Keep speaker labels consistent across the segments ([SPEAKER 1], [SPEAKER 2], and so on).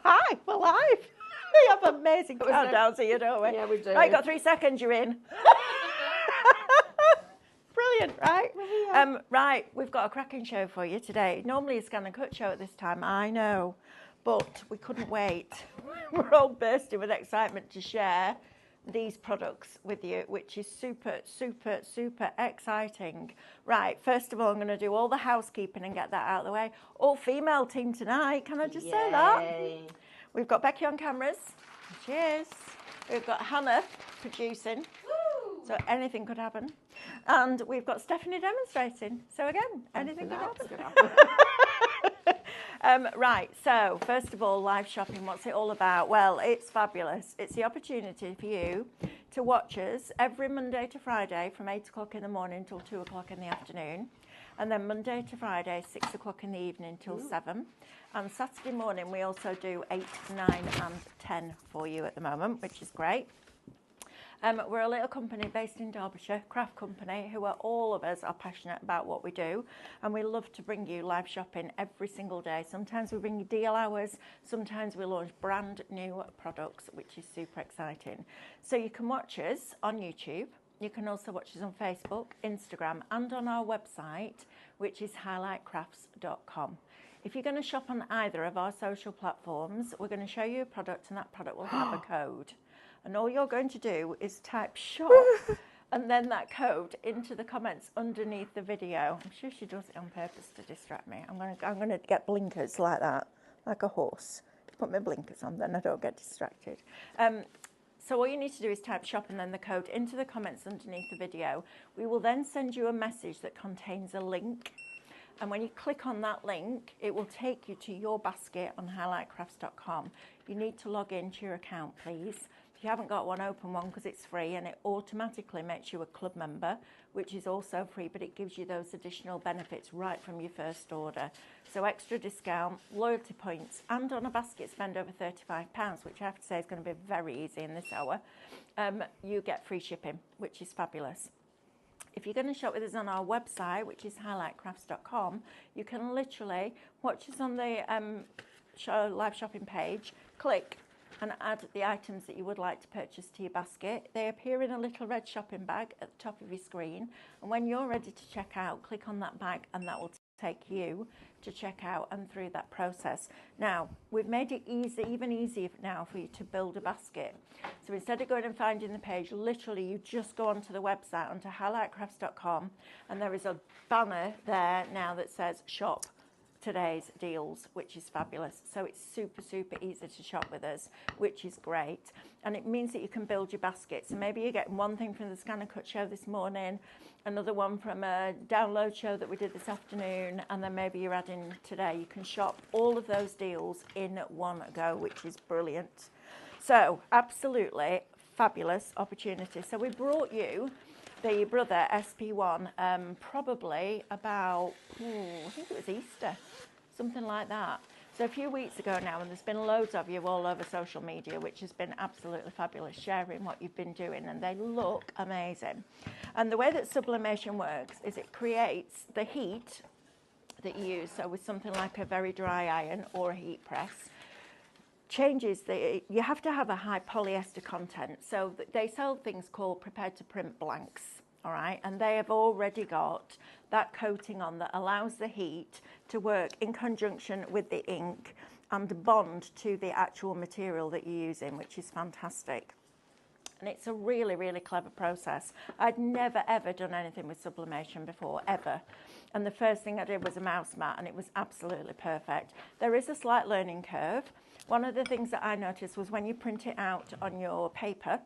[SPEAKER 1] Hi, we're live. We have amazing countdowns here, don't we?
[SPEAKER 2] Yeah, we do.
[SPEAKER 1] Right, got 3 seconds, you're in. Brilliant, right? Right, we've got a cracking show for you today. Normally a scan and cut show at this time, I know, but we couldn't wait. We're all bursting with excitement to share these products with you, which is super, super, super exciting. Right, first of all, I'm going to do all the housekeeping and get that out of the way. All female team tonight, can I just say that? We've got Becky on cameras. Cheers. We've got Hannah producing. Woo! So anything could happen. And we've got Stephanie demonstrating. So again, anything could happen. Right, so first of all, live shopping, what's it all about? Well, it's fabulous. It's the opportunity for you to watch us every Monday to Friday from 8 o'clock in the morning till 2 o'clock in the afternoon. And then Monday to Friday, 6 o'clock in the evening till 7. And Saturday morning, we also do 8, 9 and 10 for you at the moment, which is great. We're a little company based in Derbyshire, craft company, who are all of us are passionate about what we do, and we love to bring you live shopping every single day. Sometimes we bring you deal hours, sometimes we launch brand new products, which is super exciting. So you can watch us on YouTube. You can also watch us on Facebook, Instagram, and on our website, which is highlightcrafts.com. If you're going to shop on either of our social platforms, we're going to show you a product, and that product will have a code. And all you're going to do is type shop and then that code into the comments underneath the video. I'm sure she does it on purpose to distract me. I'm going to get blinkers like that, like a horse. Put my blinkers on, then I don't get distracted. So all you need to do is type shop and then the code into the comments underneath the video. We will then send you a message that contains a link. And when you click on that link, it will take you to your basket on highlightcrafts.com. You need to log into your account, please. If you haven't got one, open one because it's free, and it automatically makes you a club member, which is also free, but it gives you those additional benefits right from your first order. So extra discount, loyalty points, and on a basket spend over £35, which I have to say is going to be very easy in this hour, you get free shipping, which is fabulous. If you're going to shop with us on our website, which is highlightcrafts.com, you can literally watch us on the live shopping page, click and add the items that you would like to purchase to your basket. They appear in a little red shopping bag at the top of your screen. And when you're ready to check out, click on that bag and that will take you to check out and through that process. Now, we've made it easy, even easier now for you to build a basket. So instead of going and finding the page, literally you just go onto the website, onto highlightcrafts.com, and there is a banner there now that says shop today's deals, which is fabulous. So it's super, super easy to shop with us, which is great. And it means that you can build your basket. So maybe you're getting one thing from the Scan and Cut show this morning, another one from a download show that we did this afternoon, and then maybe you're adding today. You can shop all of those deals in one go, which is brilliant. So absolutely fabulous opportunity. So we brought you the Brother SP1 probably about, I think it was Easter, something like that. So a few weeks ago now, and there's been loads of you all over social media, which has been absolutely fabulous, sharing what you've been doing, and they look amazing. And the way that sublimation works is it creates the heat that you use, so with something like a very dry iron or a heat press, changes you have to have a high polyester content. So they sell things called prepared to print blanks, all right? And they have already got that coating on that allows the heat to work in conjunction with the ink and bond to the actual material that you're using, which is fantastic. And it's a really, really clever process. I'd never, ever done anything with sublimation before, ever. And the first thing I did was a mouse mat, and it was absolutely perfect. There is a slight learning curve. One of the things that I noticed was when you print it out on your paper,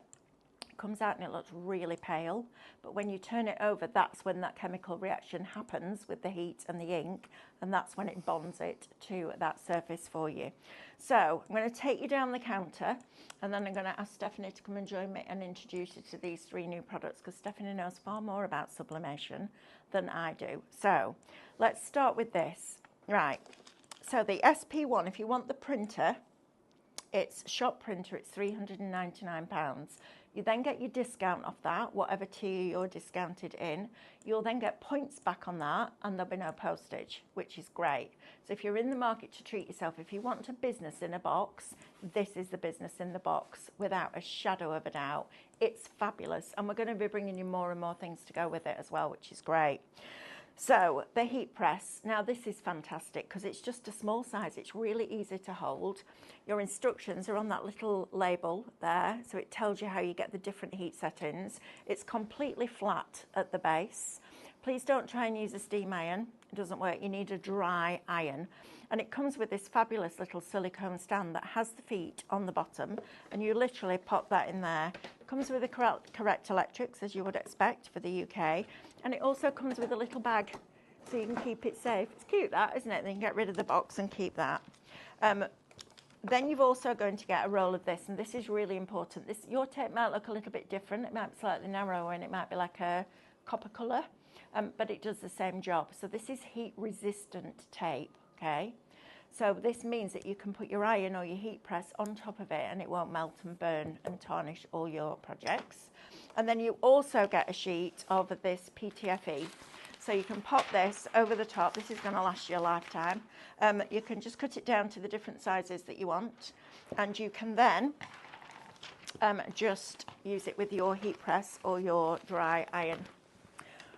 [SPEAKER 1] it comes out and it looks really pale. But when you turn it over, that's when that chemical reaction happens with the heat and the ink, and that's when it bonds it to that surface for you. So I'm going to take you down the counter, and then I'm going to ask Stephanie to come and join me and introduce you to these 3 new products, because Stephanie knows far more about sublimation than I do. So let's start with this. Right, so the SP1, if you want the printer, it's shop printer, it's £399. You then get your discount off that, whatever tier you're discounted in. You'll then get points back on that, and there'll be no postage, which is great. So if you're in the market to treat yourself, if you want a business in a box, this is the business in the box, without a shadow of a doubt. It's fabulous, and we're going to be bringing you more and more things to go with it as well, which is great. So the heat press, now this is fantastic because it's just a small size. It's really easy to hold. Your instructions are on that little label there, so it tells you how you get the different heat settings. It's completely flat at the base. Please don't try and use a steam iron. It doesn't work. You need a dry iron. And it comes with this fabulous little silicone stand that has the feet on the bottom, and you literally pop that in there. It comes with the correct electrics, as you would expect for the UK. And it also comes with a little bag, so you can keep it safe. It's cute, that, isn't it? Then you can get rid of the box and keep that. Then you've also going to get a roll of this, and this is really important. Your tape might look a little bit different. It might be slightly narrower, and it might be like a copper colour, but it does the same job. So this is heat-resistant tape, okay? So this means that you can put your iron or your heat press on top of it, and it won't melt and burn and tarnish all your projects. And then you also get a sheet of this PTFE. So you can pop this over the top. This is going to last you a lifetime. You can just cut it down to the different sizes that you want. And you can then just use it with your heat press or your dry iron.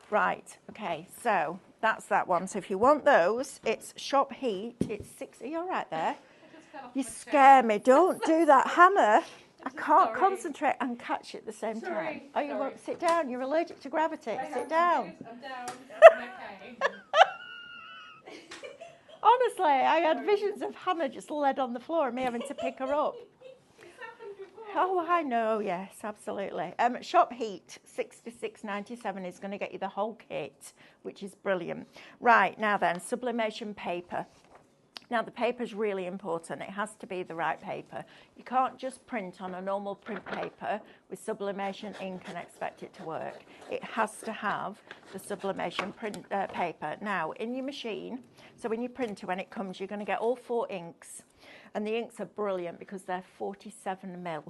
[SPEAKER 1] Right, okay, so that's that one. So if you want those, it's shop heat. It's 6. Are you all right there? You scare me. Don't do that, Hannah. I can't concentrate and catch it at the same time. Oh, you won't sit down. You're allergic to gravity. Sit down.
[SPEAKER 2] I'm down. I'm okay.
[SPEAKER 1] Honestly, I had visions of Hannah just led on the floor and me having to pick her up. Oh, I know. Yes, absolutely. Shop heat, $66.97 is going to get you the whole kit, which is brilliant. Right, now then, sublimation paper. Now, the paper is really important. It has to be the right paper. You can't just print on a normal print paper with sublimation ink and expect it to work. It has to have the sublimation print paper. Now, in your machine, so in your printer, when it comes, you're going to get all 4 inks. And the inks are brilliant because they're 47mm.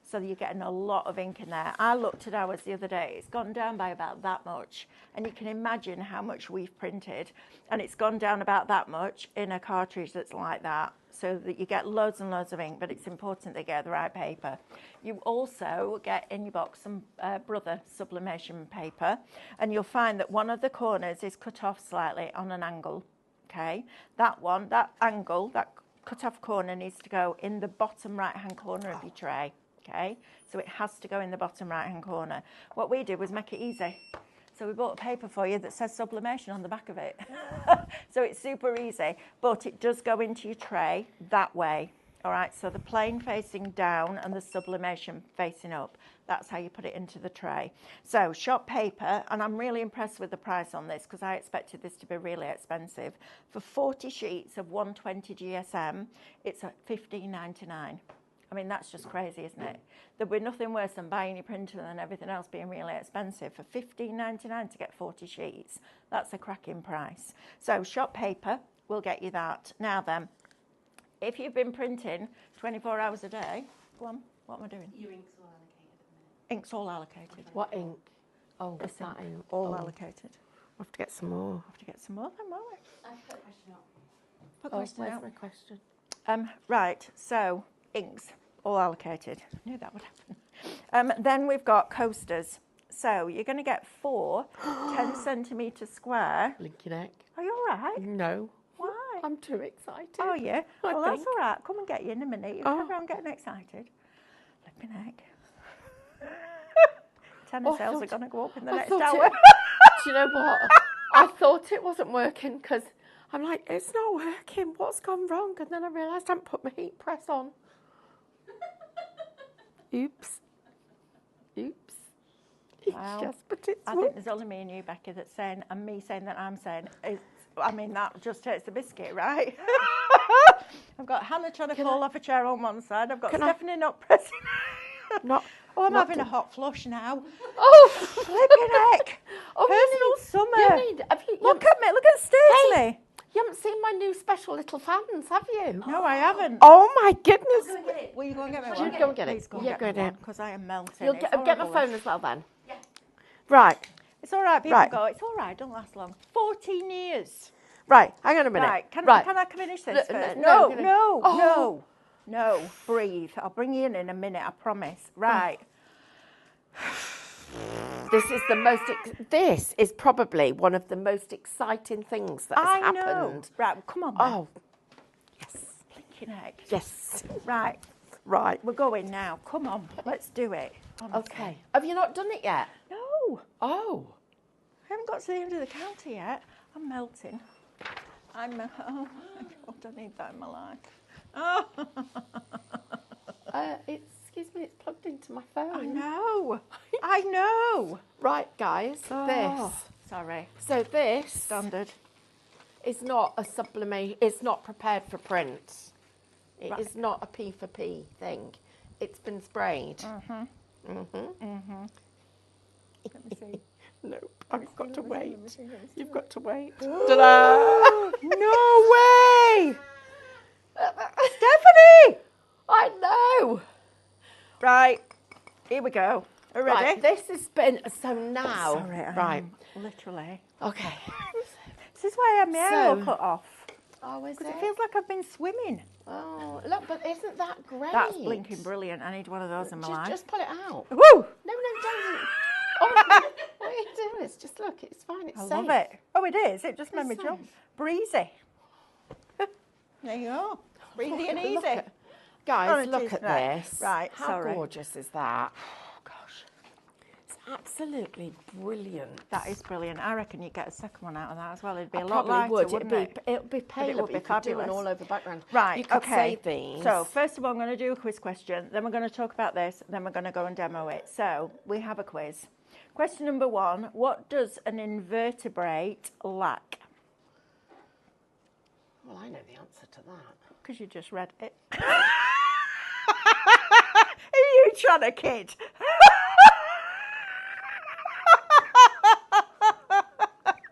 [SPEAKER 1] So you're getting a lot of ink in there. I looked at ours the other day. It's gone down by about that much. And you can imagine how much we've printed. And it's gone down about that much in a cartridge that's like that. So that you get loads and loads of ink, but it's important they get the right paper. You also get in your box some Brother sublimation paper. And you'll find that one of the corners is cut off slightly on an angle. Okay, that one, that angle, that cut off corner needs to go in the bottom right-hand corner of your tray. Okay, so it has to go in the bottom right-hand corner. What we did was make it easy. So we bought a paper for you that says sublimation on the back of it. So it's super easy, but it does go into your tray that way. All right, so the plain facing down and the sublimation facing up. That's how you put it into the tray. So shop paper, and I'm really impressed with the price on this because I expected this to be really expensive. For 40 sheets of 120 GSM, it's at $15.99. I mean, that's just crazy, isn't it? There'd be nothing worse than buying your printer and everything else being really expensive. For $15.99 to get 40 sheets, that's a cracking price. So shop paper will get you that. Now then, if you've been printing 24 hours a day, go on, what am I doing?
[SPEAKER 2] Your ink's all allocated at the minute.
[SPEAKER 1] Ink's all allocated.
[SPEAKER 3] What ink? Oh,
[SPEAKER 1] This
[SPEAKER 3] that
[SPEAKER 1] ink,
[SPEAKER 3] ink.
[SPEAKER 1] all
[SPEAKER 3] Oh.
[SPEAKER 1] allocated.
[SPEAKER 3] I'll have to get some more.
[SPEAKER 1] Have to get some more then, won't we?
[SPEAKER 2] I've put a question up.
[SPEAKER 1] Put
[SPEAKER 3] Oh,
[SPEAKER 1] question
[SPEAKER 3] where's
[SPEAKER 1] out.
[SPEAKER 3] my question?
[SPEAKER 1] Right, so inks, all allocated. I knew that would happen. Then we've got coasters. So you're going to get 4 10 centimetre square.
[SPEAKER 3] Blinky neck.
[SPEAKER 1] Are you all right?
[SPEAKER 3] No.
[SPEAKER 1] Why?
[SPEAKER 3] I'm too excited.
[SPEAKER 1] Oh, yeah.
[SPEAKER 3] I
[SPEAKER 1] Well, that's
[SPEAKER 3] think.
[SPEAKER 1] all right. Come and get you in a minute. You
[SPEAKER 3] Oh.
[SPEAKER 1] carry on getting excited. Flip my neck. Tennis
[SPEAKER 3] Oh, I
[SPEAKER 1] sales are
[SPEAKER 3] thought-
[SPEAKER 1] going to go up in the
[SPEAKER 3] I
[SPEAKER 1] next
[SPEAKER 3] thought
[SPEAKER 1] hour.
[SPEAKER 3] it- Do you know what? I thought it wasn't working because I'm like, it's not working. What's gone wrong? And then I realised I hadn't put my heat press on. Oops. Oops.
[SPEAKER 1] Wow.
[SPEAKER 3] It's just, but it's
[SPEAKER 1] I think there's only me and you, Becky, that's saying, and me saying that I'm saying, I mean, that just takes the biscuit, right? I've got Hannah trying to fall off a chair on one side. I've got Stephanie not pressing.
[SPEAKER 3] not.
[SPEAKER 1] Oh, I'm
[SPEAKER 3] not
[SPEAKER 1] having a hot flush now.
[SPEAKER 3] Oh,
[SPEAKER 1] Flipping heck.
[SPEAKER 3] Oh,
[SPEAKER 1] Personal summer.
[SPEAKER 3] you need, have you,
[SPEAKER 1] Look at me. Look at Stacey.
[SPEAKER 3] You haven't seen my new special little fans, have you?
[SPEAKER 1] No, I haven't.
[SPEAKER 3] Oh my goodness.
[SPEAKER 2] Go and get it.
[SPEAKER 1] Will you go and get me
[SPEAKER 3] You
[SPEAKER 1] one?
[SPEAKER 3] go and get it.
[SPEAKER 1] Please go and
[SPEAKER 3] Yeah,
[SPEAKER 1] get
[SPEAKER 3] go
[SPEAKER 1] me
[SPEAKER 3] and get
[SPEAKER 1] one,
[SPEAKER 3] it.
[SPEAKER 1] because I am melting.
[SPEAKER 3] You'll
[SPEAKER 1] It's
[SPEAKER 3] get my
[SPEAKER 1] horrible.
[SPEAKER 3] phone as well then.
[SPEAKER 2] Yeah.
[SPEAKER 3] Right,
[SPEAKER 1] It's all right, people
[SPEAKER 3] Right.
[SPEAKER 1] go, it's all right, don't last long. 14 years.
[SPEAKER 3] right, hang on a minute.
[SPEAKER 1] Right, can
[SPEAKER 3] right.
[SPEAKER 1] I finish this
[SPEAKER 3] No,
[SPEAKER 1] first?
[SPEAKER 3] no,
[SPEAKER 1] No,
[SPEAKER 3] no.
[SPEAKER 1] no,
[SPEAKER 3] Oh.
[SPEAKER 1] no, breathe. I'll bring you in a minute, I promise. Right.
[SPEAKER 3] This is this is probably one of the most exciting things that has
[SPEAKER 1] I
[SPEAKER 3] happened.
[SPEAKER 1] know. Right, well, come on then.
[SPEAKER 3] Oh, yes,
[SPEAKER 1] Blinking heck.
[SPEAKER 3] yes.
[SPEAKER 1] Right,
[SPEAKER 3] Right.
[SPEAKER 1] we're going now. Come on, let's do it. Honestly.
[SPEAKER 3] Okay. Have you not done it yet?
[SPEAKER 1] No,
[SPEAKER 3] Oh.
[SPEAKER 1] I haven't got to the end of the counter yet. I'm melting. Oh my God, I need that in my life. Oh.
[SPEAKER 3] Excuse me, it's plugged into my phone.
[SPEAKER 1] I know. I know.
[SPEAKER 3] Right, guys,
[SPEAKER 1] Oh,
[SPEAKER 3] this.
[SPEAKER 1] Sorry.
[SPEAKER 3] So this
[SPEAKER 1] Standard.
[SPEAKER 3] is not a sublimation. It's not prepared for print. It
[SPEAKER 1] Right.
[SPEAKER 3] is not a P for P thing. It's been sprayed.
[SPEAKER 1] Let me see.
[SPEAKER 3] Nope, I've got to wait.
[SPEAKER 1] Let me see.
[SPEAKER 3] You've got to wait. Ta-da!
[SPEAKER 1] No way! Stephanie!
[SPEAKER 3] I know.
[SPEAKER 1] Right, here we go. Are you ready?
[SPEAKER 3] Right, this has been so now.
[SPEAKER 1] Sorry, I
[SPEAKER 3] right.
[SPEAKER 1] am literally.
[SPEAKER 3] Okay.
[SPEAKER 1] This is why I had my hair all
[SPEAKER 3] So-
[SPEAKER 1] cut off.
[SPEAKER 3] Oh, is
[SPEAKER 1] Because it feels like I've been swimming.
[SPEAKER 3] Oh, look, but isn't that great?
[SPEAKER 1] That's blinking brilliant. I need one of those in my life.
[SPEAKER 3] Just pull it out.
[SPEAKER 1] Woo!
[SPEAKER 3] No, don't. Oh, what are you doing? It's just look. It's fine. It's
[SPEAKER 1] I
[SPEAKER 3] safe.
[SPEAKER 1] love it. Oh, it is. It just made me
[SPEAKER 3] It's
[SPEAKER 1] jump.
[SPEAKER 3] safe.
[SPEAKER 1] Breezy. There you go. Breezy and
[SPEAKER 3] Look
[SPEAKER 1] easy.
[SPEAKER 3] at- Guys,
[SPEAKER 1] Oh, it
[SPEAKER 3] look
[SPEAKER 1] is.
[SPEAKER 3] at
[SPEAKER 1] Right.
[SPEAKER 3] this.
[SPEAKER 1] Right,
[SPEAKER 3] How
[SPEAKER 1] sorry.
[SPEAKER 3] gorgeous is that? Oh, gosh. It's absolutely brilliant.
[SPEAKER 1] That is brilliant. I reckon you'd get a second one out of that as well. It'd be
[SPEAKER 3] I
[SPEAKER 1] a lot
[SPEAKER 3] probably
[SPEAKER 1] lighter,
[SPEAKER 3] would.
[SPEAKER 1] wouldn't it?
[SPEAKER 3] It'd be paler,
[SPEAKER 1] would
[SPEAKER 3] but
[SPEAKER 1] be
[SPEAKER 3] you could do an
[SPEAKER 1] fabulous.
[SPEAKER 3] all over background.
[SPEAKER 1] Right,
[SPEAKER 3] You could
[SPEAKER 1] okay.
[SPEAKER 3] save these.
[SPEAKER 1] So, first of all, I'm going to do a quiz question, then we're going to talk about this, then we're going to go and demo it. So, we have a quiz. Question number 1, what does an invertebrate lack?
[SPEAKER 3] Well, I know the answer to that.
[SPEAKER 1] Because you just read it. Are you trying to kid?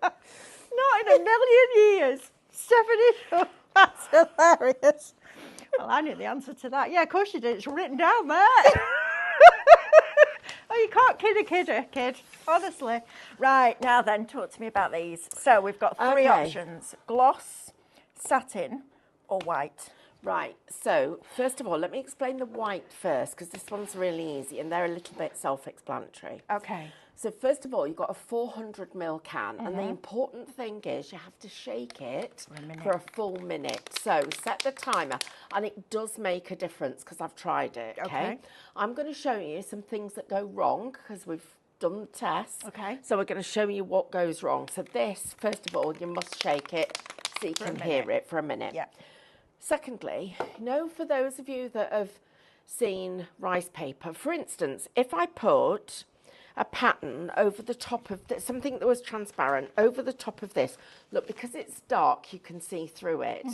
[SPEAKER 1] Not in a million years. Stephanie, that's hilarious. Well, I knew the answer to that. Yeah, of course you did. It's written down there. Oh, you can't kid a kid, honestly. Right, now then, talk to me about these. So we've got 3
[SPEAKER 3] Okay.
[SPEAKER 1] options. Gloss, satin, or white.
[SPEAKER 3] Right, so first of all, let me explain the white first, because this one's really easy and they're a little bit self-explanatory.
[SPEAKER 1] Okay.
[SPEAKER 3] So first of all, you've got a 400ml can, and the important thing is you have to shake it for a full minute. So set the timer, and it does make a difference because I've tried it. Okay. I'm going to show you some things that go wrong because we've done the test.
[SPEAKER 1] Okay.
[SPEAKER 3] So we're going to show you what goes wrong. So this, first of all, you must shake it so you can hear it for a minute.
[SPEAKER 1] Yeah.
[SPEAKER 3] Secondly, you know, for those of you that have seen rice paper, for instance, if I put a pattern over the top of this, something that was transparent over the top of this, look, because it's dark, you can see through it.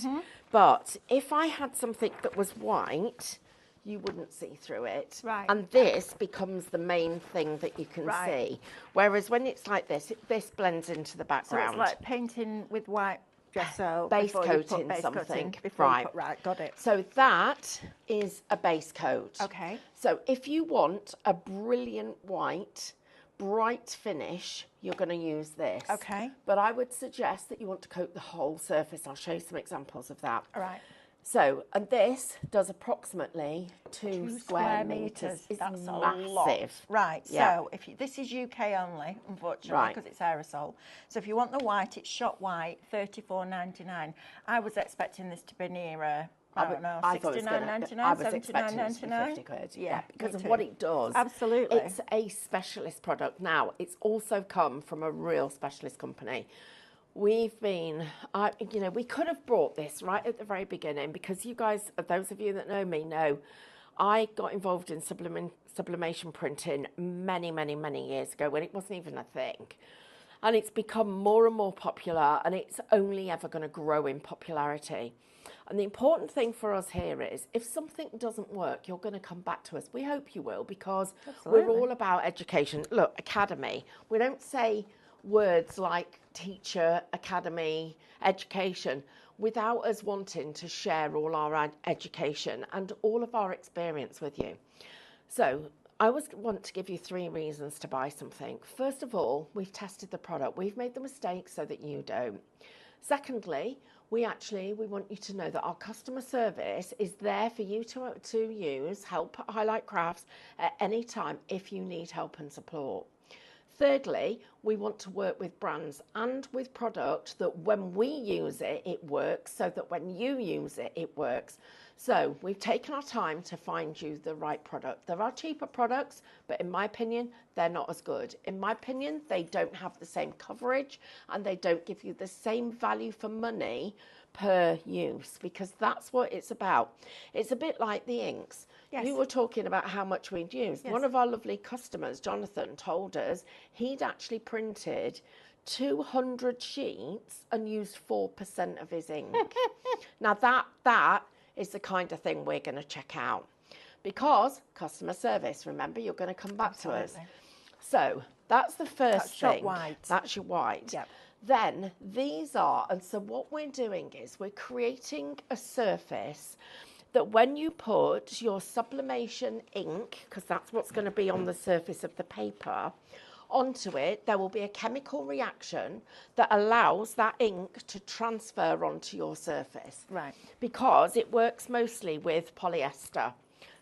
[SPEAKER 3] But if I had something that was white, you wouldn't see through it.
[SPEAKER 1] Right.
[SPEAKER 3] And this becomes the main thing that you can
[SPEAKER 1] Right.
[SPEAKER 3] see. Whereas when it's like this, this blends into the
[SPEAKER 1] So
[SPEAKER 3] background.
[SPEAKER 1] it's like painting with white gesso.
[SPEAKER 3] Base
[SPEAKER 1] before you put
[SPEAKER 3] coating
[SPEAKER 1] base
[SPEAKER 3] something.
[SPEAKER 1] coating before
[SPEAKER 3] Right.
[SPEAKER 1] You put, right, got it.
[SPEAKER 3] So that is a base coat.
[SPEAKER 1] Okay.
[SPEAKER 3] So if you want a brilliant white, bright finish, you're going to use this.
[SPEAKER 1] Okay.
[SPEAKER 3] But I would suggest that you want to coat the whole surface. I'll show you some examples of that.
[SPEAKER 1] All right.
[SPEAKER 3] So, and this does approximately 2
[SPEAKER 1] square
[SPEAKER 3] meters. It's
[SPEAKER 1] That's
[SPEAKER 3] massive.
[SPEAKER 1] a lot. Right.
[SPEAKER 3] Yeah.
[SPEAKER 1] So if you, this is UK only, unfortunately,
[SPEAKER 3] Right.
[SPEAKER 1] because it's aerosol. So if you want the white, it's shot white, $34.99. I was expecting this to be near, I don't know,
[SPEAKER 3] I thought it was gonna-
[SPEAKER 1] $69.99,
[SPEAKER 3] I was expecting it to be
[SPEAKER 1] $79.99.
[SPEAKER 3] 50 quid.
[SPEAKER 1] Yeah,
[SPEAKER 3] because
[SPEAKER 1] me
[SPEAKER 3] of
[SPEAKER 1] too.
[SPEAKER 3] what it does.
[SPEAKER 1] Absolutely.
[SPEAKER 3] It's a specialist product. Now, it's also come from a real specialist company. We've been, you know, we could have brought this right at the very beginning because you guys, those of you that know me, know I got involved in sublimation printing many, many, many years ago when it wasn't even a thing. And it's become more and more popular, and it's only ever going to grow in popularity. And the important thing for us here is if something doesn't work, you're going to come back to us. We hope you will, because we're
[SPEAKER 1] Absolutely.
[SPEAKER 3] all about education. Look, academy. We don't say words like teacher, academy, education. without us wanting to share all our education and all of our experience with you. So I always want to give you 3 reasons to buy something. First of all, we've tested the product. We've made the mistakes so that you don't. Secondly, we want you to know that our customer service is there for you to use, help at Highlight Crafts at any time if you need help and support. Thirdly, we want to work with brands and with product that when we use it, it works, so that when you use it, it works. So we've taken our time to find you the right product. There are cheaper products, but in my opinion, they're not as good. In my opinion, they don't have the same coverage and they don't give you the same value for money per use, because that's what it's about. It's a bit like the inks.
[SPEAKER 1] Yes.
[SPEAKER 3] You were talking about how much we'd used.
[SPEAKER 1] Yes.
[SPEAKER 3] One of our lovely customers, Jonathan, told us he'd actually printed 200 sheets and used 4% of his ink. Now that is the kind of thing we're going to check out, because customer service, remember, you're going to come back to us. So that's the first
[SPEAKER 1] shop
[SPEAKER 3] thing.
[SPEAKER 1] white.
[SPEAKER 3] That's your white.
[SPEAKER 1] Yep.
[SPEAKER 3] Then these are, and so what we're doing is we're creating a surface that when you put your sublimation ink, because that's what's going to be on the surface of the paper, onto it, there will be a chemical reaction that allows that ink to transfer onto your surface.
[SPEAKER 1] Right.
[SPEAKER 3] Because it works mostly with polyester.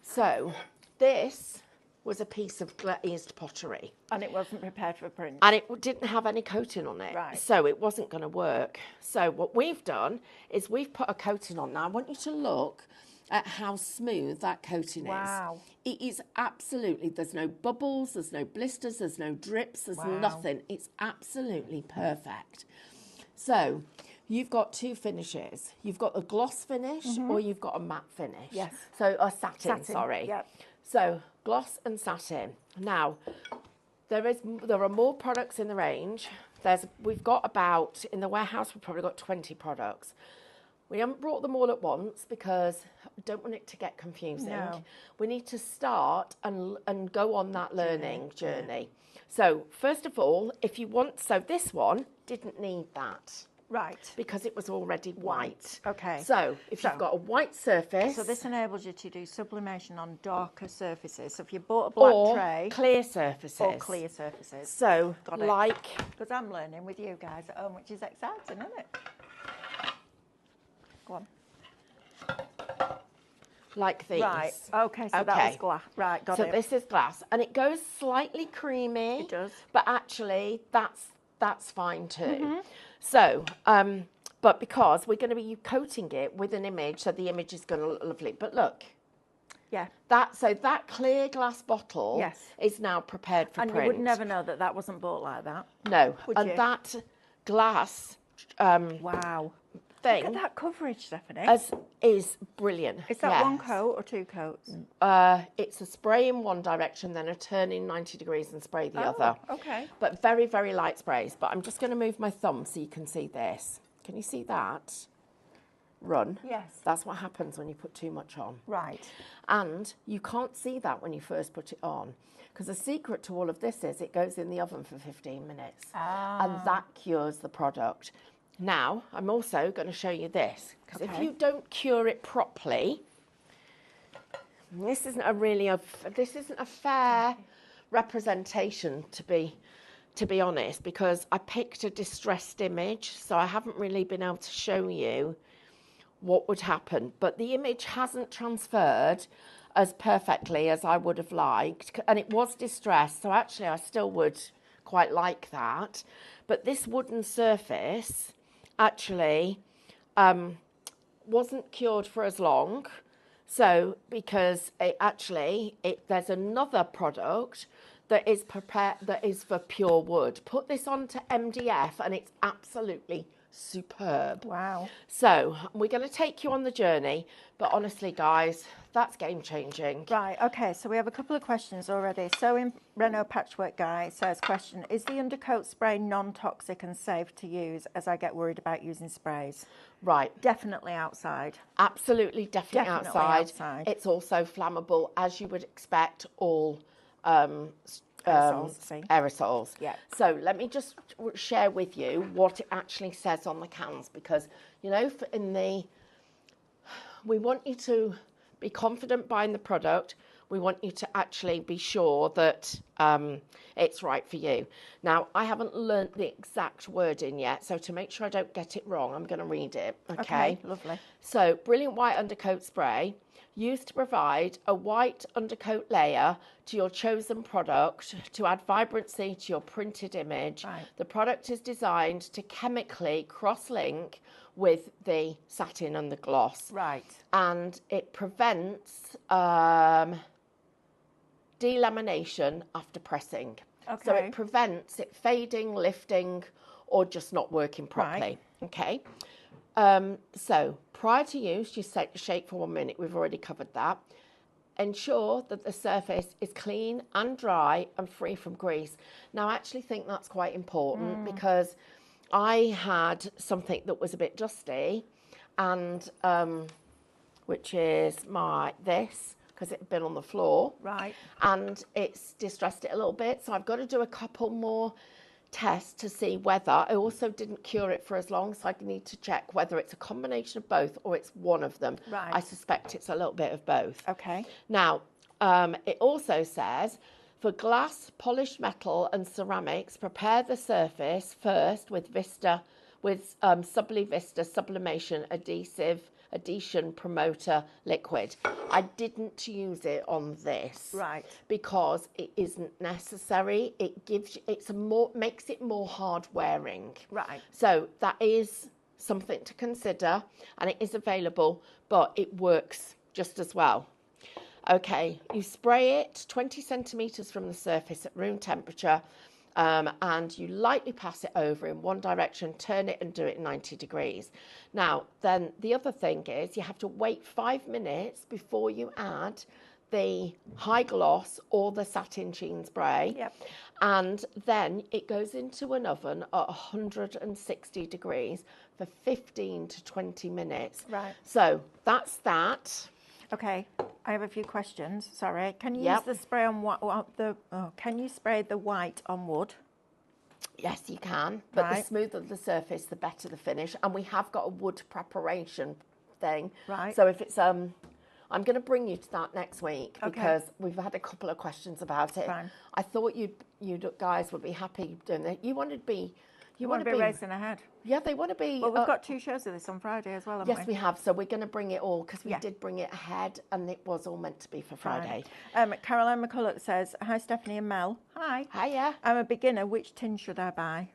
[SPEAKER 3] So this was a piece of glazed pottery.
[SPEAKER 1] And it wasn't prepared for print.
[SPEAKER 3] And it didn't have any coating on it.
[SPEAKER 1] Right.
[SPEAKER 3] So it wasn't going to work. So what we've done is we've put a coating on. Now I want you to look at how smooth that coating is.
[SPEAKER 1] Wow.
[SPEAKER 3] It is absolutely, there's no bubbles, there's no blisters, there's no drips, there's nothing. It's absolutely perfect. So you've got 2 finishes. You've got a gloss finish or you've got a matte finish.
[SPEAKER 1] Yes.
[SPEAKER 3] So a satin, sorry.
[SPEAKER 1] Yep.
[SPEAKER 3] So gloss and satin. Now, there are more products in the range. We've got about, in the warehouse, we've probably got 20 products. We haven't brought them all at once because I don't want it to get confusing.
[SPEAKER 1] No.
[SPEAKER 3] We need to start and go on that learning journey. So first of all, if you want, so this one didn't need that.
[SPEAKER 1] Right.
[SPEAKER 3] Because it was already white.
[SPEAKER 1] Okay.
[SPEAKER 3] So if you've got a white surface.
[SPEAKER 1] So this enables you to do sublimation on darker surfaces. So if you bought a black tray.
[SPEAKER 3] Clear surfaces.
[SPEAKER 1] Or clear surfaces.
[SPEAKER 3] So
[SPEAKER 1] Got it.
[SPEAKER 3] like.
[SPEAKER 1] Because I'm learning with you guys at home, which is exciting, isn't it? Go on.
[SPEAKER 3] Like these.
[SPEAKER 1] Right. Okay, so that was glass. Right, got it.
[SPEAKER 3] So this is glass. And it goes slightly creamy.
[SPEAKER 1] It does.
[SPEAKER 3] But actually, that's fine too. So, but because we're going to be coating it with an image, so the image is going to look lovely. But look.
[SPEAKER 1] Yeah.
[SPEAKER 3] So that clear glass bottle is now prepared for print.
[SPEAKER 1] And you would never know that that wasn't bought like that.
[SPEAKER 3] No.
[SPEAKER 1] Would
[SPEAKER 3] and
[SPEAKER 1] you?
[SPEAKER 3] that glass
[SPEAKER 1] wow.
[SPEAKER 3] thing.
[SPEAKER 1] Look at that coverage, Stephanie.
[SPEAKER 3] Is brilliant.
[SPEAKER 1] Is that 1 coat or 2 coats?
[SPEAKER 3] It's a spray in one direction, then a turn in 90 degrees and spray the other.
[SPEAKER 1] Okay.
[SPEAKER 3] But very, very light sprays. But I'm just going to move my thumb so you can see this. Can you see that? Run.
[SPEAKER 1] Yes.
[SPEAKER 3] That's what happens when you put too much on.
[SPEAKER 1] Right.
[SPEAKER 3] And you can't see that when you first put it on. Because the secret to all of this is it goes in the oven for 15 minutes. And that cures the product. Now, I'm also going to show you this. Because if you don't cure it properly, this isn't a fair representation, to be honest, because I picked a distressed image, so I haven't really been able to show you what would happen. But the image hasn't transferred as perfectly as I would have liked, and it was distressed, so actually I still would quite like that. But this wooden surface actually wasn't cured for as long, so because there's another product that is prepared, that is for pure wood. Put this onto MDF and it's absolutely superb.
[SPEAKER 1] Wow.
[SPEAKER 3] So we're going to take you on the journey, but honestly, guys, that's game changing.
[SPEAKER 1] Right, okay, so we have a couple of questions already. So in Renault Patchwork Guy says, question, is the undercoat spray non-toxic and safe to use, as I get worried about using sprays?
[SPEAKER 3] Right.
[SPEAKER 1] Definitely outside.
[SPEAKER 3] Absolutely, definitely outside. It's also flammable, as you would expect all aerosols.
[SPEAKER 1] Yeah.
[SPEAKER 3] So let me just share with you what it actually says on the cans, because, you know, we want you to be confident buying the product. We want you to actually be sure that it's right for you. Now, I haven't learnt the exact wording yet, so to make sure I don't get it wrong, I'm going to read it. Okay,
[SPEAKER 1] lovely.
[SPEAKER 3] So, Brilliant White Undercoat Spray, used to provide a white undercoat layer to your chosen product to add vibrancy to your printed image.
[SPEAKER 1] Right.
[SPEAKER 3] The product is designed to chemically cross-link with the satin and the gloss.
[SPEAKER 1] Right.
[SPEAKER 3] And it prevents delamination after pressing.
[SPEAKER 1] Okay.
[SPEAKER 3] So it prevents it fading, lifting, or just not working properly.
[SPEAKER 1] Right.
[SPEAKER 3] Okay. So prior to use, you set your shake for 1 minute. We've already covered that. Ensure that the surface is clean and dry and free from grease. Now, I actually think that's quite important because I had something that was a bit dusty, and which is this, because it had been on the floor.
[SPEAKER 1] Right.
[SPEAKER 3] And it's distressed it a little bit. So I've got to do a couple more tests to see whether, I also didn't cure it for as long, so I need to check whether it's a combination of both or it's one of them.
[SPEAKER 1] Right.
[SPEAKER 3] I suspect it's a little bit of both.
[SPEAKER 1] Okay.
[SPEAKER 3] Now, it also says, for glass, polished metal and ceramics, prepare the surface first with Subli-Vista Sublimation Adhesion Promoter Liquid. I didn't use it on this,
[SPEAKER 1] Right.
[SPEAKER 3] because it isn't necessary. It makes it more hard wearing.
[SPEAKER 1] Right.
[SPEAKER 3] So that is something to consider, and it is available, but it works just as well. Okay, you spray it 20 centimetres from the surface at room temperature, and you lightly pass it over in one direction, turn it and do it 90 degrees. Now, then the other thing is you have to wait 5 minutes before you add the high gloss or the satin sheen spray.
[SPEAKER 1] Yep.
[SPEAKER 3] And then it goes into an oven at 160 degrees for 15 to 20 minutes.
[SPEAKER 1] Right.
[SPEAKER 3] So that's that.
[SPEAKER 1] Okay, I have a few questions. Sorry. Can you
[SPEAKER 3] Yep.
[SPEAKER 1] use the spray on can you spray the white on wood?
[SPEAKER 3] Yes, you can, but
[SPEAKER 1] Right.
[SPEAKER 3] the smoother the surface, the better the finish. And we have got a wood preparation thing.
[SPEAKER 1] Right.
[SPEAKER 3] So if it's I'm going to bring you to that next week,
[SPEAKER 1] Okay.
[SPEAKER 3] because we've had a couple of questions about it.
[SPEAKER 1] Fine.
[SPEAKER 3] I thought you guys would be happy doing it. You want to be
[SPEAKER 1] racing ahead.
[SPEAKER 3] Yeah, they want to be.
[SPEAKER 1] Well, we've got 2 shows of this on Friday as well, haven't
[SPEAKER 3] Yes,
[SPEAKER 1] we?
[SPEAKER 3] we have. So we're going to bring it all, because we
[SPEAKER 1] Yeah.
[SPEAKER 3] did bring it ahead, and it was all meant to be for
[SPEAKER 1] Fine.
[SPEAKER 3] Friday.
[SPEAKER 1] Caroline McCulloch says, hi Stephanie and Mel. Hi.
[SPEAKER 3] Hiya.
[SPEAKER 1] I'm a beginner. Which tin should I buy?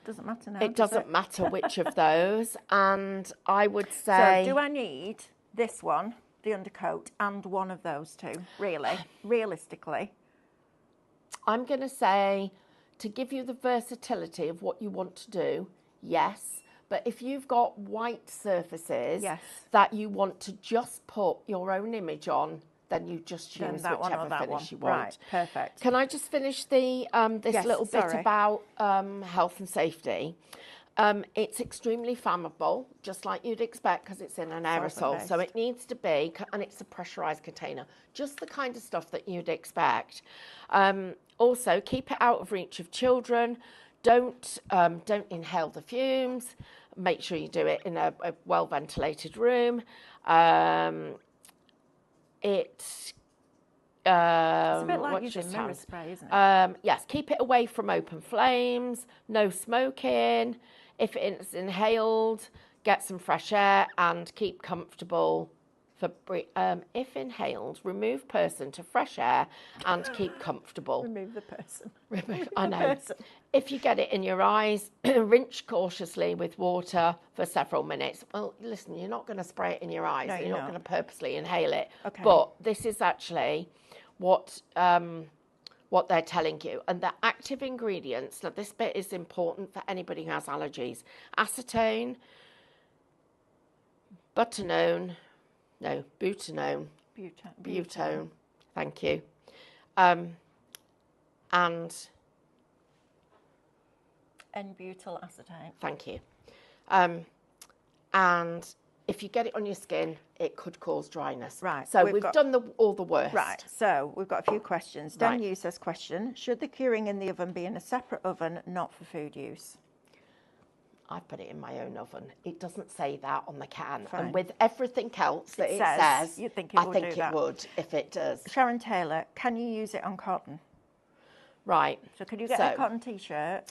[SPEAKER 1] Doesn't matter now.
[SPEAKER 3] It
[SPEAKER 1] does
[SPEAKER 3] doesn't matter which of those, and I would say.
[SPEAKER 1] So do I need this one, the undercoat, and one of those two? Really? Realistically?
[SPEAKER 3] I'm going to say, to give you the versatility of what you want to do, yes. But if you've got white surfaces
[SPEAKER 1] Yes.
[SPEAKER 3] that you want to just put your own image on, then you just
[SPEAKER 1] Then
[SPEAKER 3] choose
[SPEAKER 1] that one
[SPEAKER 3] whichever
[SPEAKER 1] or that
[SPEAKER 3] finish
[SPEAKER 1] one.
[SPEAKER 3] you want.
[SPEAKER 1] Right, perfect.
[SPEAKER 3] Can I just finish the this
[SPEAKER 1] Yes,
[SPEAKER 3] little bit
[SPEAKER 1] sorry.
[SPEAKER 3] about health and safety? It's extremely flammable, just like you'd expect, because it's in an aerosol. So
[SPEAKER 1] Solvent-based.
[SPEAKER 3] it needs to be, and it's a pressurised container, just the kind of stuff that you'd expect. Also, keep it out of reach of children. Don't inhale the fumes. Make sure you do it in a well-ventilated room.
[SPEAKER 1] It's a bit like
[SPEAKER 3] what's
[SPEAKER 1] using
[SPEAKER 3] just
[SPEAKER 1] mirror
[SPEAKER 3] happened?
[SPEAKER 1] spray, isn't it?
[SPEAKER 3] Yes, keep it away from open flames, no smoking. If it's inhaled, get some fresh air and keep comfortable. If inhaled, remove person to fresh air and keep comfortable.
[SPEAKER 1] Remove the person.
[SPEAKER 3] I know.
[SPEAKER 1] person.
[SPEAKER 3] If you get it in your eyes, rinse cautiously with water for several minutes. Well, listen, you're not going to spray it in your eyes.
[SPEAKER 1] No,
[SPEAKER 3] You're
[SPEAKER 1] you're
[SPEAKER 3] not
[SPEAKER 1] not.
[SPEAKER 3] going to purposely inhale it.
[SPEAKER 1] Okay.
[SPEAKER 3] But this is actually what they're telling you. And the active ingredients, now this bit is important for anybody who has allergies. Acetone, butanone, butane, thank you. And
[SPEAKER 1] N-butyl acetate.
[SPEAKER 3] thank you. And if you get it on your skin, it could cause dryness.
[SPEAKER 1] Right,
[SPEAKER 3] So
[SPEAKER 1] we've
[SPEAKER 3] we've
[SPEAKER 1] got-
[SPEAKER 3] done all the worst.
[SPEAKER 1] Right, so we've got a few questions. Dan
[SPEAKER 3] Right.
[SPEAKER 1] Yu says, question, should the curing in the oven be in a separate oven, not for food use?
[SPEAKER 3] I've put it in my own oven. It doesn't say that on the can.
[SPEAKER 1] Fine.
[SPEAKER 3] And with everything else that
[SPEAKER 1] It
[SPEAKER 3] it
[SPEAKER 1] says,
[SPEAKER 3] says,
[SPEAKER 1] you'd think it
[SPEAKER 3] I
[SPEAKER 1] would
[SPEAKER 3] think
[SPEAKER 1] do
[SPEAKER 3] it
[SPEAKER 1] that.
[SPEAKER 3] would if it does.
[SPEAKER 1] Sharon Taylor, can you use it on cotton?
[SPEAKER 3] Right.
[SPEAKER 1] So could you get a cotton T-shirt?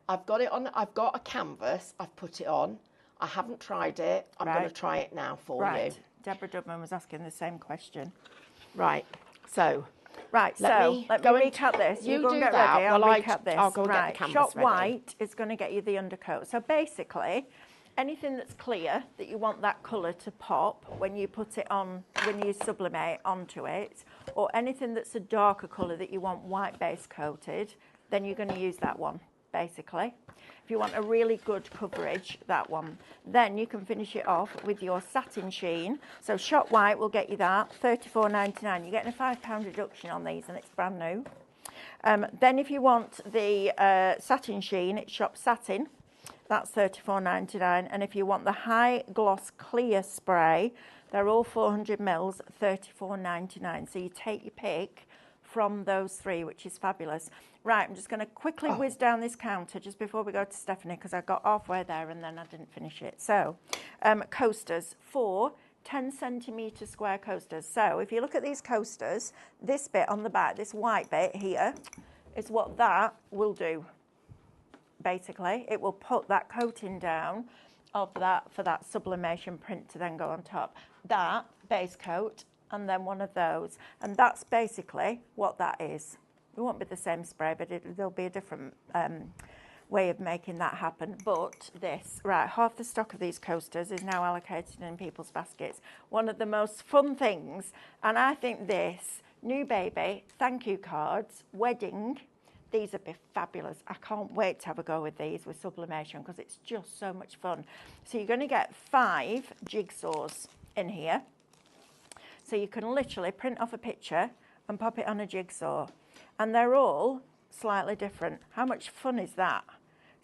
[SPEAKER 3] I've got it on, I've got a canvas, I've put it on. I haven't tried it. I'm going to
[SPEAKER 1] Right.
[SPEAKER 3] try it now for
[SPEAKER 1] Right.
[SPEAKER 3] you.
[SPEAKER 1] Deborah Dubman was asking the same question.
[SPEAKER 3] Right. So,
[SPEAKER 1] Right,
[SPEAKER 3] Let
[SPEAKER 1] so
[SPEAKER 3] me
[SPEAKER 1] let
[SPEAKER 3] go
[SPEAKER 1] me
[SPEAKER 3] and-
[SPEAKER 1] recap this.
[SPEAKER 3] you
[SPEAKER 1] go and
[SPEAKER 3] do
[SPEAKER 1] get
[SPEAKER 3] that
[SPEAKER 1] ready. I'll
[SPEAKER 3] while
[SPEAKER 1] recap this.
[SPEAKER 3] I'll go and get the
[SPEAKER 1] right.
[SPEAKER 3] canvas
[SPEAKER 1] Shop
[SPEAKER 3] ready.
[SPEAKER 1] white is going to get you the undercoat. So basically, anything that's clear that you want that colour to pop when you put it on, when you sublimate onto it, or anything that's a darker colour that you want white base coated, then you're going to use that one, basically. If you want a really good coverage, that one. Then you can finish it off with your satin sheen. So Shop White will get you that, $34.99. You're getting a £5 reduction on these and it's brand new. Then if you want the satin sheen, it's Shop Satin. That's $34.99. And if you want the high gloss clear spray, they're all 400 mils, $34.99. So you take your pick from those three, which is fabulous. Right, I'm just going to quickly whiz down this counter just before we go to Stephanie, because I got halfway there and then I didn't finish it. So, coasters, 4 10-centimetre square coasters. So if you look at these coasters, this bit on the back, this white bit here, is what that will do. Basically, it will put that coating down of that for that sublimation print to then go on top. That base coat and then one of those. And that's basically what that is. It won't be the same spray, but there'll be a different way of making that happen. But this, right, half the stock of these coasters is now allocated in people's baskets. One of the most fun things, and I think this, new baby, thank you cards, wedding, these would be fabulous. I can't wait to have a go with these with sublimation because it's just so much fun. So you're going to get 5 jigsaws in here. So you can literally print off a picture and pop it on a jigsaw. And they're all slightly different. How much fun is that?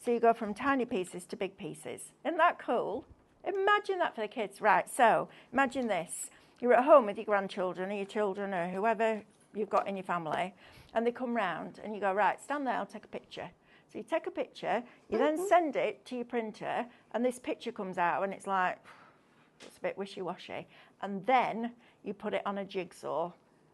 [SPEAKER 1] So you go from tiny pieces to big pieces. Isn't that cool? Imagine that for the kids. Right, so imagine this. You're at home with your grandchildren or your children or whoever you've got in your family, and they come round and you go, right, stand there, I'll take a picture. So you take a picture, you then send it to your printer, and this picture comes out and it's like, it's a bit wishy-washy. And then you put it on a jigsaw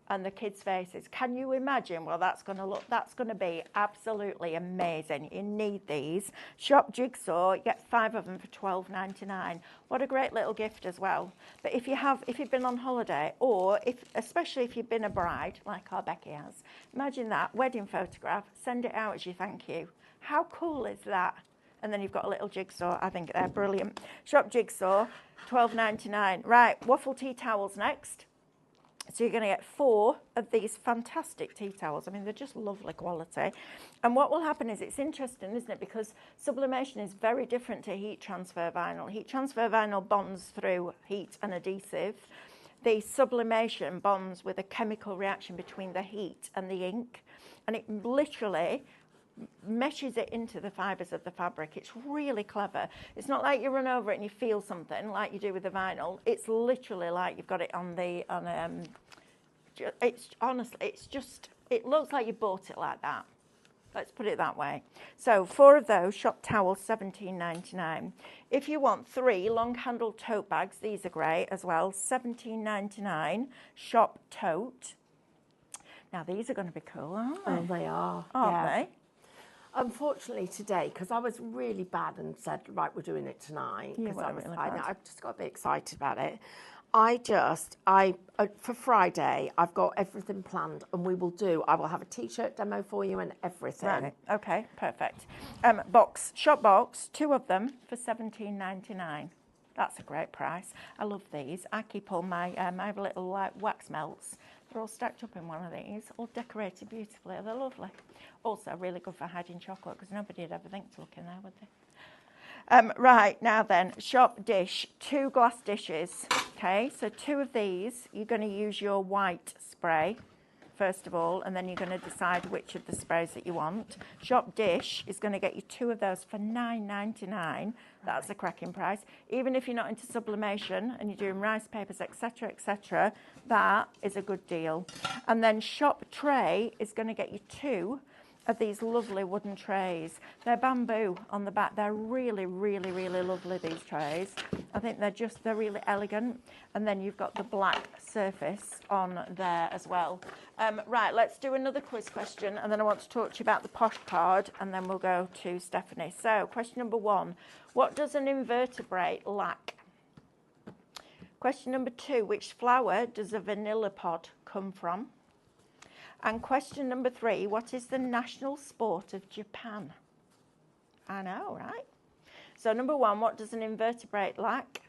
[SPEAKER 1] and the kids' faces. Can you imagine? Well, that's going to be absolutely amazing. You need these. Shop Jigsaw, you get 5 of them for $12.99. What a great little gift as well. But if you've been on holiday, or especially if you've been a bride, like our Becky has, imagine that, wedding photograph, send it out as your thank you. How cool is that? And then you've got a little jigsaw. I think they're brilliant. Shop Jigsaw, $12.99. Right, waffle tea towels next. So you're going to get 4 of these fantastic tea towels. I mean, they're just lovely quality. And what will happen is, it's interesting, isn't it? Because sublimation is very different to heat transfer vinyl. Heat transfer vinyl bonds through heat and adhesive. The sublimation bonds with a chemical reaction between the heat and the ink. And it literally meshes it into the fibres of the fabric. It's really clever. It's not like you run over it and you feel something like you do with the vinyl. It's literally like you've got it it's honestly, it's just, it looks like you bought it like that. Let's put it that way. So 4 of those, Shop Towels, $17.99. If you want 3 long-handled tote bags, these are great as well, $17.99. Shop Tote. Now these are going to be cool, aren't they?
[SPEAKER 3] Oh, they are.
[SPEAKER 1] Aren't they?
[SPEAKER 3] Unfortunately today, because I was really bad and said, right, we're doing it tonight, because I just got a bit excited about it. For Friday, I've got everything planned, and I will have a T-shirt demo for you and everything.
[SPEAKER 1] Right, okay, perfect. Shop box, 2 of them for $17.99. That's a great price. I love these. I keep all my, I have little wax melts. They're all stacked up in one of these, all decorated beautifully. They're lovely. Also really good for hiding chocolate, because nobody would ever think to look in there, would they? Right, now then, Shop Dish, 2 glass dishes. Okay, so 2 of these, you're going to use your white spray first of all, and then you're going to decide which of the sprays that you want. Shop Dish is going to get you 2 of those for $9.99. That's a cracking price. Even if you're not into sublimation and you're doing rice papers, etc., etc., that is a good deal. And then Shop Tray is going to get you 2 of these lovely wooden trays. They're bamboo on the back. They're really, really, really lovely, these trays. I think they're really elegant. And then you've got the black surface on there as well. Right, let's do another quiz question, and then I want to talk to you about the posh card, and then we'll go to Stephanie. So, question number 1, what does an invertebrate lack? Question number 2, which flower does a vanilla pod come from? And question number 3, what is the national sport of Japan? I know, right? So number 1, what does an invertebrate lack?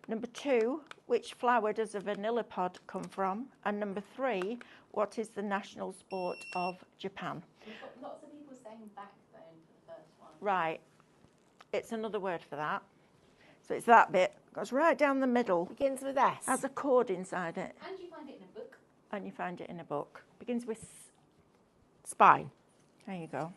[SPEAKER 1] Number 2, which flower does a vanilla pod come from? And number 3, what is the national sport of Japan?
[SPEAKER 2] We've got lots of people saying backbone for the first one.
[SPEAKER 1] Right, it's another word for that. So it's that bit, goes right down the middle.
[SPEAKER 3] Begins with S.
[SPEAKER 1] Has a cord inside it.
[SPEAKER 2] And you find it in a book.
[SPEAKER 1] And you find it in a book. Begins with
[SPEAKER 3] Spine.
[SPEAKER 1] There you go.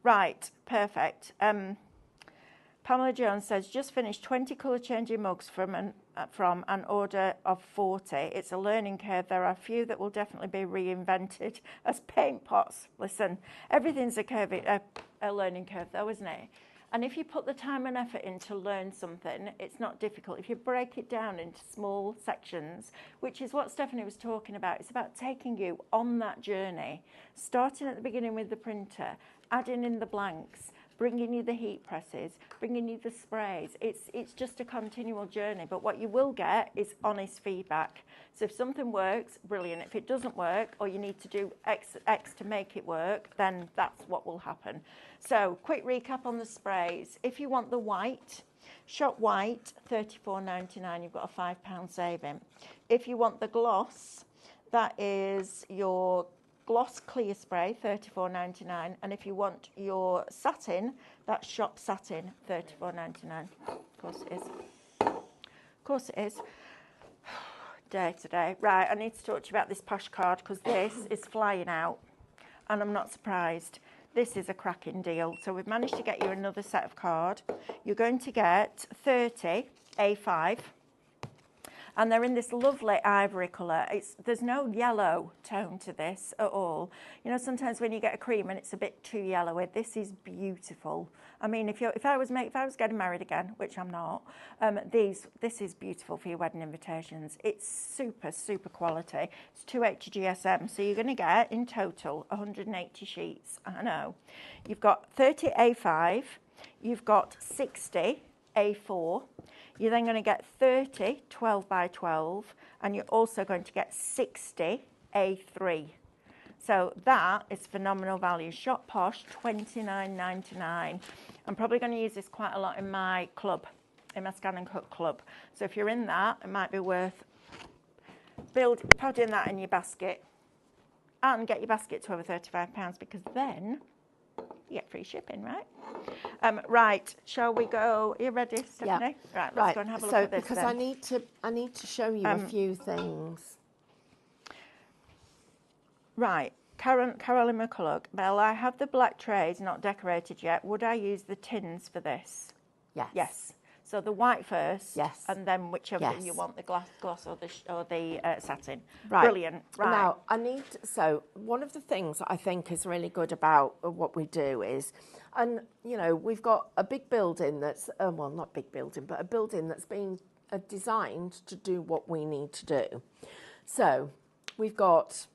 [SPEAKER 1] Right, perfect. Pamela Jones says, just finished 20 colour changing mugs from an order of 40. It's a learning curve. There are a few that will definitely be reinvented as paint pots. Listen, everything's a learning curve though, isn't it? And if you put the time and effort in to learn something, it's not difficult. If you break it down into small sections, which is what Stephanie was talking about, it's about taking you on that journey, starting at the beginning with the printer, adding in the blanks, bringing you the heat presses, bringing you the sprays. It's just a continual journey, but what you will get is honest feedback. So if something works, brilliant. If it doesn't work, or you need to do X to make it work, then that's what will happen. So quick recap on the sprays. If you want the white, shop white, $34.99, you've got a £5 saving. If you want the gloss, that is your gloss clear spray, $34.99, and if you want your satin, that's shop satin, $34.99. Of course it is. Of course it is. Day today. Right, I need to talk to you about this posh card because this is flying out, and I'm not surprised. This is a cracking deal. So we've managed to get you another set of card. You're going to get 30 A5. And they're in this lovely ivory colour. There's no yellow tone to this at all. You know, sometimes when you get a cream and it's a bit too yellowy, this is beautiful. I mean, if I was getting married again, which I'm not, this is beautiful for your wedding invitations. It's super, super quality. It's 280 GSM, so you're going to get in total 180 sheets. I know. You've got 30 A5. You've got 60 A4. You're then going to get 30 12 by 12, and you're also going to get 60 A3. So that is phenomenal value. Shop Posh, $29.99. I'm probably going to use this quite a lot in my club, in my Scan and Cut club. So if you're in that, it might be worth putting that in your basket and get your basket to over £35 because then you get free shipping, right? Right, shall we go? Are you ready, Stephanie?
[SPEAKER 3] Yeah.
[SPEAKER 1] Right, let's go and have a look at this
[SPEAKER 3] because
[SPEAKER 1] then.
[SPEAKER 3] I need to show you a few things.
[SPEAKER 1] Right, Carolyn McCulloch. Well, I have the black trays not decorated yet. Would I use the tins for this?
[SPEAKER 3] Yes.
[SPEAKER 1] Yes. So the white first,
[SPEAKER 3] yes,
[SPEAKER 1] and then whichever
[SPEAKER 3] yes.
[SPEAKER 1] you want, the gloss or the satin.
[SPEAKER 3] Right.
[SPEAKER 1] Brilliant. Right.
[SPEAKER 3] Now, so one of the things I think is really good about what we do is, and you know, we've got a big building that's, well, not big building, but a building that's been designed to do what we need to do. So we've got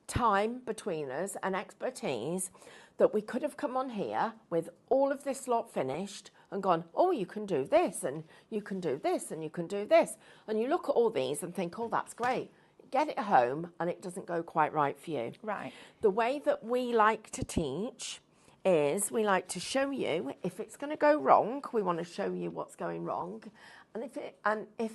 [SPEAKER 3] time between us and expertise that we could have come on here with all of this lot finished and gone, oh, you can do this, and you can do this, and you can do this. And you look at all these and think, oh, that's great. Get it home, and it doesn't go quite right for you.
[SPEAKER 1] Right.
[SPEAKER 3] The way that we like to teach is we like to show you if it's going to go wrong, we want to show you what's going wrong. And if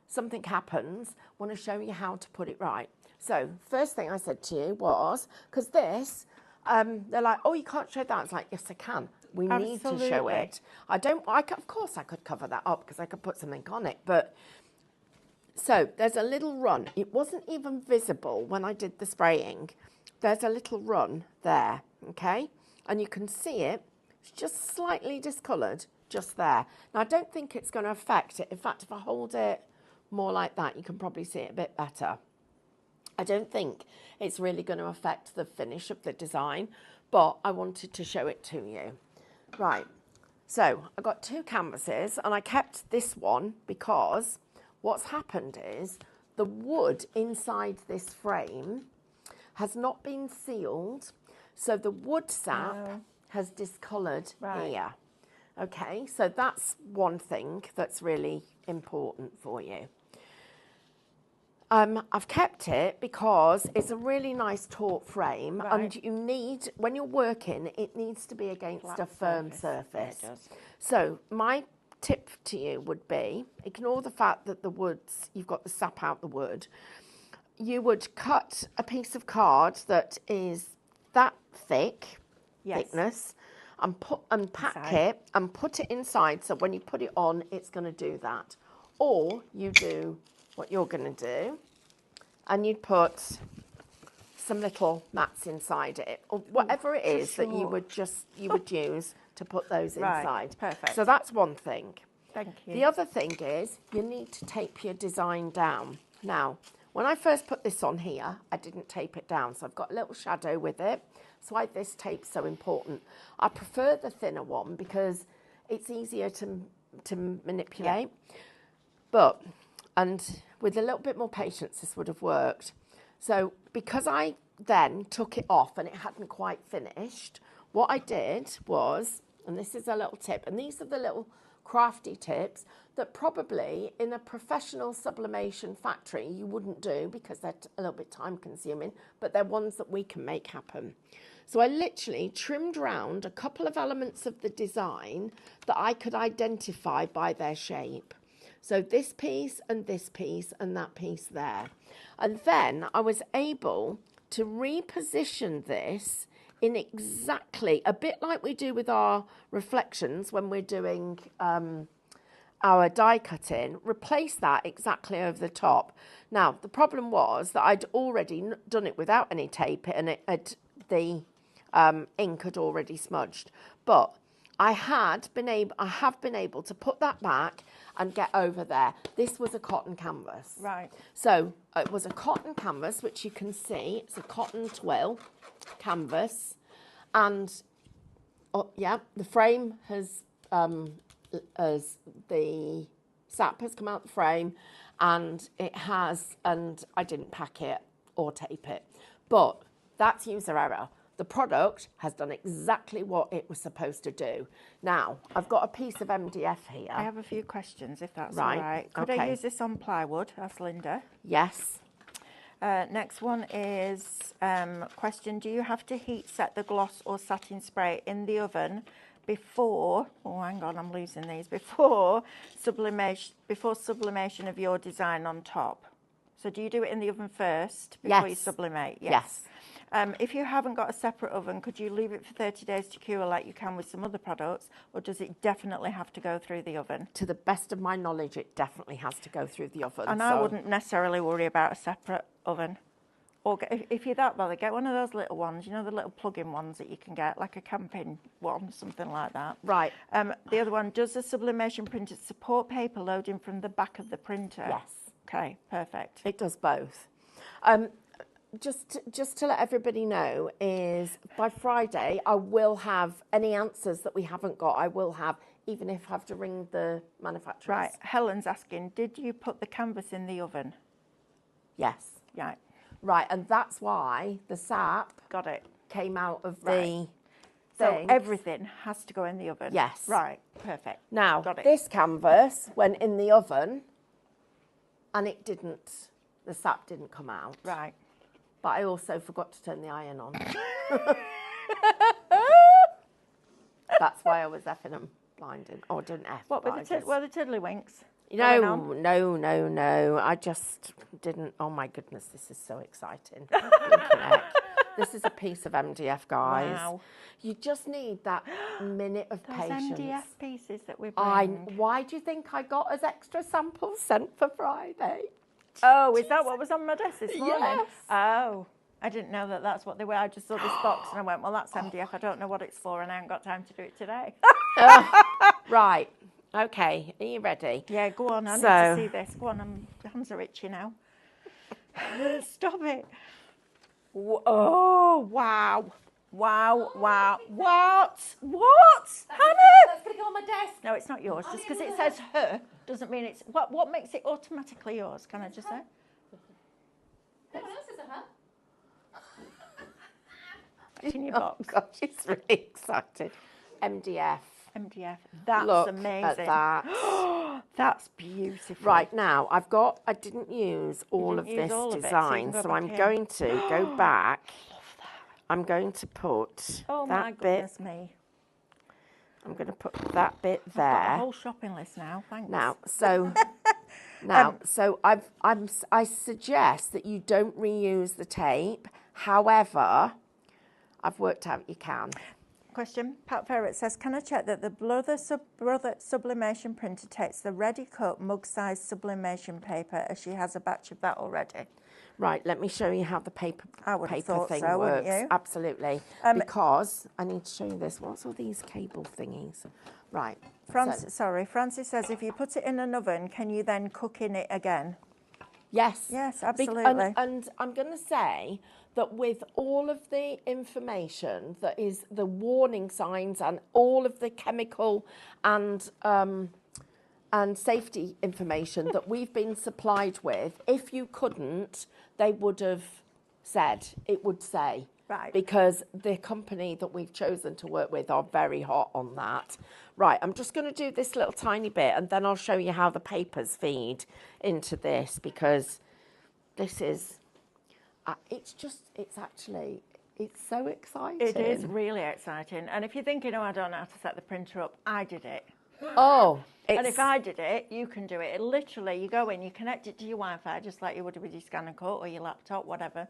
[SPEAKER 3] something happens, want to show you how to put it right. So first thing I said to you was, because this, they're like, oh, you can't show that. It's like, yes, I can. We need to show it. Of course I could cover that up because I could put something on it. But So there's a little run. It wasn't even visible when I did the spraying. There's a little run there, okay? And you can see it. It's just slightly discoloured just there. Now, I don't think it's going to affect it. In fact, if I hold it more like that, you can probably see it a bit better. I don't think it's really going to affect the finish of the design, but I wanted to show it to you. Right, so I got 2 canvases and I kept this one because what's happened is the wood inside this frame has not been sealed, so the wood sap has discoloured here. Okay, so that's one thing that's really important for you. I've kept it because it's a really nice taut frame, and you need, when you're working, it needs to be against a firm surface.
[SPEAKER 1] Yeah, it does.
[SPEAKER 3] So my tip to you would be, ignore the fact that the woods, you've got the sap out the wood. You would cut a piece of card that is that thick, thickness, and pack it and put it inside, so when you put it on, it's going to do that. Or you do what you're going to do, and you'd put some little mats inside it, or whatever it is that you would use to put those inside.
[SPEAKER 1] Perfect.
[SPEAKER 3] So that's one thing.
[SPEAKER 1] Thank you.
[SPEAKER 3] The other thing is you need to tape your design down. Now, when I first put this on here, I didn't tape it down, so I've got a little shadow with it. That's why this tape's so important. I prefer the thinner one because it's easier to manipulate. But, and with a little bit more patience, this would have worked. So because I then took it off and it hadn't quite finished, what I did was, and this is a little tip, and these are the little crafty tips that probably in a professional sublimation factory you wouldn't do because they're a little bit time consuming, but they're ones that we can make happen. So I literally trimmed round a couple of elements of the design that I could identify by their shape. So this piece and that piece there. And then I was able to reposition this in exactly, a bit like we do with our reflections when we're doing our die cutting, replace that exactly over the top. Now, the problem was that I'd already done it without any tape and the ink had already smudged. But I have been able to put that back and get over there. This was a cotton canvas.
[SPEAKER 1] Right.
[SPEAKER 3] So it was a cotton canvas, which you can see. It's a cotton twill canvas. And, the frame has, as the sap has come out the frame, and I didn't pack it or tape it. But that's user error. The product has done exactly what it was supposed to do. Now, I've got a piece of MDF here.
[SPEAKER 1] I have a few questions, if that's all right. Could I use this on plywood? That's Linda.
[SPEAKER 3] Yes.
[SPEAKER 1] Next one is question, do you have to heat set the gloss or satin spray in the oven before, oh hang on, I'm losing these, before sublimation of your design on top? So do you do it in the oven first before you sublimate?
[SPEAKER 3] Yes.
[SPEAKER 1] If you haven't got a separate oven, could you leave it for 30 days to cure like you can with some other products, or does it definitely have to go through the oven?
[SPEAKER 3] To the best of my knowledge, it definitely has to go through the oven.
[SPEAKER 1] And I wouldn't necessarily worry about a separate oven. Or if you're that bothered, get one of those little ones, you know, the little plug-in ones that you can get, like a camping one, something like that.
[SPEAKER 3] Right.
[SPEAKER 1] The other one, does the sublimation printer support paper loading from the back of the printer?
[SPEAKER 3] Yes.
[SPEAKER 1] Okay, perfect.
[SPEAKER 3] It does both. Just to let everybody know is by Friday I will have any answers that we haven't got. I will have, even if I have to ring the manufacturers.
[SPEAKER 1] Right. Helen's asking, did you put the canvas in the oven?
[SPEAKER 3] Yes.
[SPEAKER 1] Right.
[SPEAKER 3] Right, and that's why the sap
[SPEAKER 1] Got it.
[SPEAKER 3] came out of the
[SPEAKER 1] So
[SPEAKER 3] thing.
[SPEAKER 1] everything has to go in the oven?
[SPEAKER 3] Yes.
[SPEAKER 1] Right. Perfect.
[SPEAKER 3] Now,
[SPEAKER 1] Got it.
[SPEAKER 3] this canvas went in the oven and the sap didn't come out.
[SPEAKER 1] Right.
[SPEAKER 3] But I also forgot to turn the iron on. That's why I was effing and blinding. Oh, I didn't F.
[SPEAKER 1] What were the tiddlywinks?
[SPEAKER 3] No. I just didn't. Oh my goodness, this is so exciting. This is a piece of MDF, guys.
[SPEAKER 1] Wow.
[SPEAKER 3] You just need that minute of patience.
[SPEAKER 1] Those MDF pieces that we're buying.
[SPEAKER 3] Why do you think I got as extra samples sent for Friday?
[SPEAKER 1] Oh, is that what was on my desk this morning?
[SPEAKER 3] Yes.
[SPEAKER 1] Oh, I didn't know that that's what they were. I just saw this box and I went, well, that's MDF. I don't know what it's for and I haven't got time to do it today.
[SPEAKER 3] Right. Okay. Are you ready?
[SPEAKER 1] Yeah, go on. I need to see this. Go on. My hands are itchy now. Stop it. Oh, wow. Wow, wow. What? Hannah!
[SPEAKER 2] That's going to go on my desk.
[SPEAKER 1] No, it's not yours. Just because it says her doesn't mean it's... What makes it automatically yours? Can I just say?
[SPEAKER 2] No one else is a her.
[SPEAKER 1] It's in your
[SPEAKER 3] Oh,
[SPEAKER 1] box.
[SPEAKER 3] God, she's really excited. MDF.
[SPEAKER 1] MDF. That's
[SPEAKER 3] Look
[SPEAKER 1] amazing.
[SPEAKER 3] at that.
[SPEAKER 1] That's beautiful.
[SPEAKER 3] Right, now, I didn't use all of
[SPEAKER 1] didn't use
[SPEAKER 3] this
[SPEAKER 1] all of it, so you
[SPEAKER 3] design,
[SPEAKER 1] can go
[SPEAKER 3] so
[SPEAKER 1] back
[SPEAKER 3] I'm
[SPEAKER 1] here.
[SPEAKER 3] going to go back. I'm going to put
[SPEAKER 1] Oh, my
[SPEAKER 3] that bit.
[SPEAKER 1] goodness me.
[SPEAKER 3] I'm going to put that bit
[SPEAKER 1] I've got a
[SPEAKER 3] there.
[SPEAKER 1] whole shopping list now. Thanks.
[SPEAKER 3] Now, so I suggest that you don't reuse the tape. However, I've worked out you can.
[SPEAKER 1] Question. Pat Ferret says, can I check that the Brother Sublimation printer takes the ready-cut mug-sized sublimation paper as she has a batch of that already?
[SPEAKER 3] Right, let me show you how the paper
[SPEAKER 1] thought
[SPEAKER 3] thing
[SPEAKER 1] so, wouldn't
[SPEAKER 3] works.
[SPEAKER 1] you?
[SPEAKER 3] Absolutely. Because I need to show you this. What's all these cable thingies? Right.
[SPEAKER 1] Francis says, if you put it in an oven, can you then cook in it again?
[SPEAKER 3] Yes.
[SPEAKER 1] Yes, absolutely.
[SPEAKER 3] And I'm going to say that with all of the information that is the warning signs and all of the chemical and safety information that we've been supplied with, if you couldn't, they would have said, it would say.
[SPEAKER 1] Right.
[SPEAKER 3] Because the company that we've chosen to work with are very hot on that. Right, I'm just going to do this little tiny bit and then I'll show you how the papers feed into this, because this is, it's so exciting.
[SPEAKER 1] It is really exciting. And if you're thinking, oh, I don't know how to set the printer up, I did it.
[SPEAKER 3] Oh,
[SPEAKER 1] And if I did it, you can do it. Literally, you go in, you connect it to your Wi-Fi, just like you would with your scanner cut or your laptop, whatever.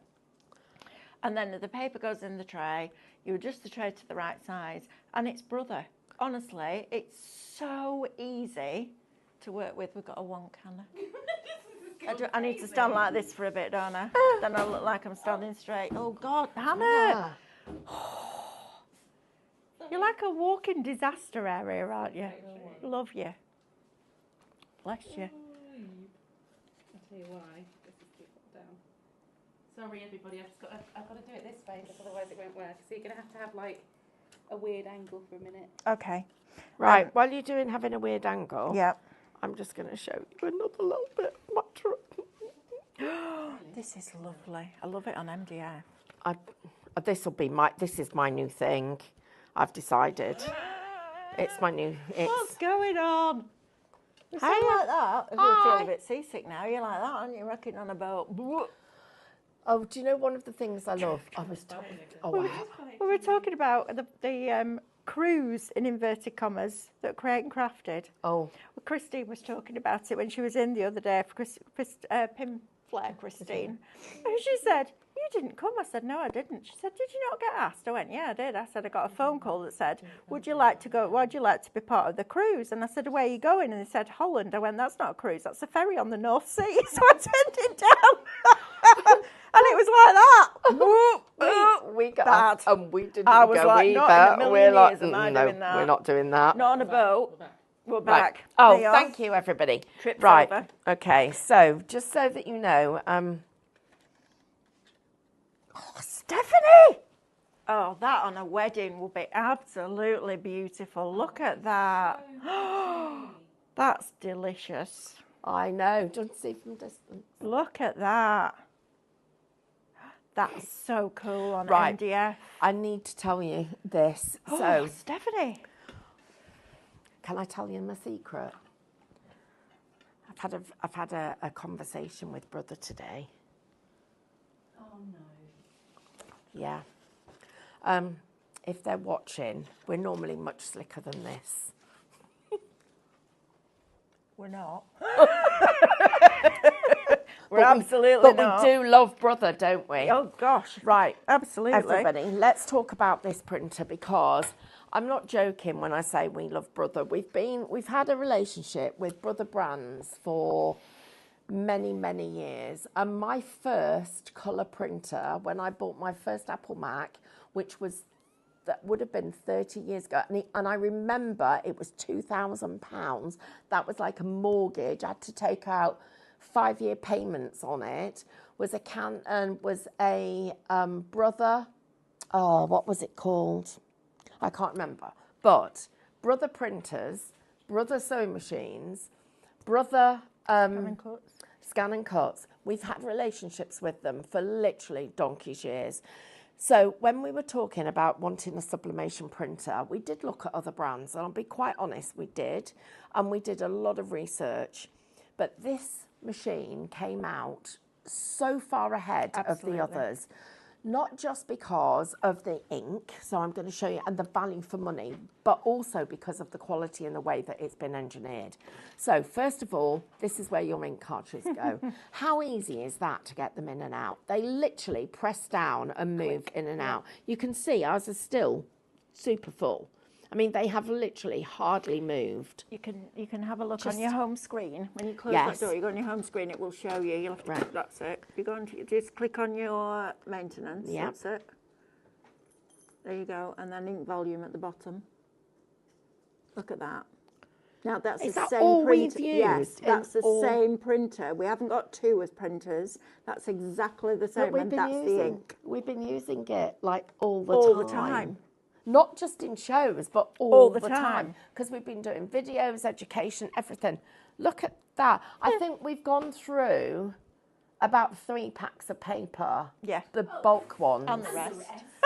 [SPEAKER 1] And then the paper goes in the tray. You adjust the tray to the right size, and it's Brother. Honestly, it's so easy to work with. We've got a one canner. I need to stand like this for a bit, don't I? Then I look like I'm standing straight. Oh God, Hannah! You're like a walking disaster area, aren't you? Love you. Bless you.
[SPEAKER 2] I'll tell you why. This is too far down. Sorry, everybody. I've got to do it this way, because otherwise it won't work. So you're going to have like a weird angle for a minute.
[SPEAKER 1] Okay.
[SPEAKER 3] Right, while you're having a weird angle,
[SPEAKER 1] Yeah.
[SPEAKER 3] I'm just going to show you another little bit of my
[SPEAKER 1] This is lovely. I love it on MDF.
[SPEAKER 3] This is my new thing. I've decided. It's my new.
[SPEAKER 1] What's going on? You sound
[SPEAKER 3] Hiya.
[SPEAKER 1] like that. If we're feeling a bit seasick now, you're like that, aren't you? Rocking on a boat.
[SPEAKER 3] Oh, do you know one of the things I love?
[SPEAKER 1] We were talking about the cruise, in inverted commas, that Craig crafted.
[SPEAKER 3] Oh.
[SPEAKER 1] Well, Christine was talking about it when she was in the other day for Pim Flair, Christine. And she said, you didn't come. I said, no, I didn't. She said, did you not get asked? I went, yeah, I did. I said, I got a phone call that said, would you like to be part of the cruise? And I said, where are you going? And they said, Holland. I went, that's not a cruise, that's a ferry on the North Sea. So I turned it down. And it was like that.
[SPEAKER 3] We got
[SPEAKER 1] Bad.
[SPEAKER 3] asked and we didn't
[SPEAKER 1] I was
[SPEAKER 3] go
[SPEAKER 1] like,
[SPEAKER 3] either.
[SPEAKER 1] not in a million
[SPEAKER 3] We're like,
[SPEAKER 1] years am I
[SPEAKER 3] no,
[SPEAKER 1] doing that.
[SPEAKER 3] we're not doing that.
[SPEAKER 1] Not on a boat. We're
[SPEAKER 3] Right.
[SPEAKER 1] back.
[SPEAKER 3] Oh,
[SPEAKER 1] There you are.
[SPEAKER 3] thank you, everybody.
[SPEAKER 1] Trip's
[SPEAKER 3] right.
[SPEAKER 1] over.
[SPEAKER 3] Okay. So, just so that you know,
[SPEAKER 1] Stephanie! Oh, that on a wedding will be absolutely beautiful. Look at that. That's delicious.
[SPEAKER 3] I know. Don't see from distance.
[SPEAKER 1] Look at that. That's so cool on
[SPEAKER 3] Right.
[SPEAKER 1] MDF.
[SPEAKER 3] I need to tell you this.
[SPEAKER 1] Oh,
[SPEAKER 3] So,
[SPEAKER 1] Stephanie.
[SPEAKER 3] can I tell you my secret? I've had a conversation with Brother today.
[SPEAKER 2] Oh no.
[SPEAKER 3] Yeah. If they're watching, we're normally much slicker than this.
[SPEAKER 1] We're not.
[SPEAKER 3] We're
[SPEAKER 1] absolutely
[SPEAKER 3] But
[SPEAKER 1] not.
[SPEAKER 3] we do love Brother, don't we?
[SPEAKER 1] Oh, gosh.
[SPEAKER 3] Right.
[SPEAKER 1] Absolutely.
[SPEAKER 3] Everybody, let's talk about this printer, because I'm not joking when I say we love Brother. We've had a relationship with Brother Brands for many, many years. And my first colour printer, when I bought my first Apple Mac, which was, that would have been 30 years ago, and I remember it was £2,000. That was like a mortgage. I had to take out 5-year payments on it. Was a Brother, oh, what was it called? I can't remember. But Brother printers, Brother sewing machines, Brother Scan and Cuts. We've had relationships with them for literally donkey's years. So when we were talking about wanting a sublimation printer, we did look at other brands, and I'll be quite honest, we did. And we did a lot of research. But this machine came out so far ahead of the others. Not just because of the ink, so I'm going to show you, and the value for money, but also because of the quality and the way that it's been engineered. So first of all, this is where your ink cartridges go. How easy is that to get them in and out? They literally press down and move in and out. You can see ours are still super full. I mean, they have literally hardly moved.
[SPEAKER 1] You can have a look on your home screen. When you close
[SPEAKER 3] Yes.
[SPEAKER 1] that door, you go on your home screen, it will show you. You'll have to click, that's it. You go on to, just click on your maintenance, that's it. There you go, and then ink volume at the bottom. Look at that. Now that's
[SPEAKER 3] Is
[SPEAKER 1] the
[SPEAKER 3] that
[SPEAKER 1] same
[SPEAKER 3] all we've
[SPEAKER 1] printer.
[SPEAKER 3] used?
[SPEAKER 1] Yes, that's the
[SPEAKER 3] all...
[SPEAKER 1] same printer. We haven't got two as printers. That's exactly the same, and that's the ink.
[SPEAKER 3] We've been using it like all the time. Not just in shows, but all the time. Because we've been doing videos, education, everything. Look at that. I think we've gone through about 3 packs of paper.
[SPEAKER 1] Yeah.
[SPEAKER 3] The bulk ones.
[SPEAKER 1] And the rest.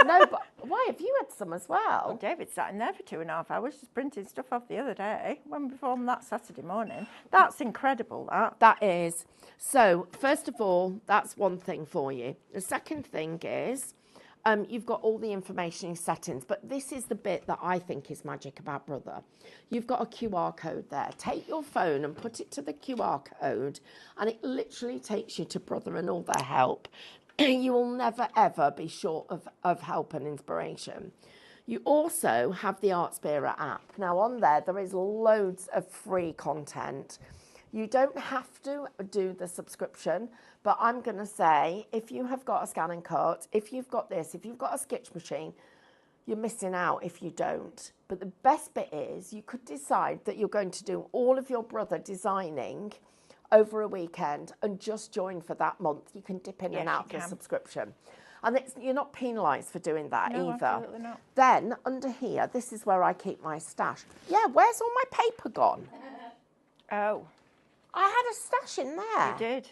[SPEAKER 3] No, but why have you had some as well?
[SPEAKER 1] Well, David sat in there for 2.5 hours just printing stuff off the other day. When we filmed that Saturday morning. That's incredible, that.
[SPEAKER 3] That is. So, first of all, that's one thing for you. The second thing is, you've got all the information in settings, but this is the bit that I think is magic about Brother. You've got a QR code there. Take your phone and put it to the QR code, and it literally takes you to Brother and all their help. You will never, ever be short of help and inspiration. You also have the Artspira app. Now, on there is loads of free content. You don't have to do the subscription, but I'm going to say, if you have got a Scan and Cut, if you've got this, if you've got a sketch machine, you're missing out if you don't. But the best bit is you could decide that you're going to do all of your Brother designing over a weekend and just join for that month. You can dip in and out the subscription. And you're not penalised for doing that either.
[SPEAKER 1] Absolutely not.
[SPEAKER 3] Then, under here, this is where I keep my stash. Yeah, where's all my paper gone?
[SPEAKER 1] Oh.
[SPEAKER 3] I had a stash in there.
[SPEAKER 1] You did.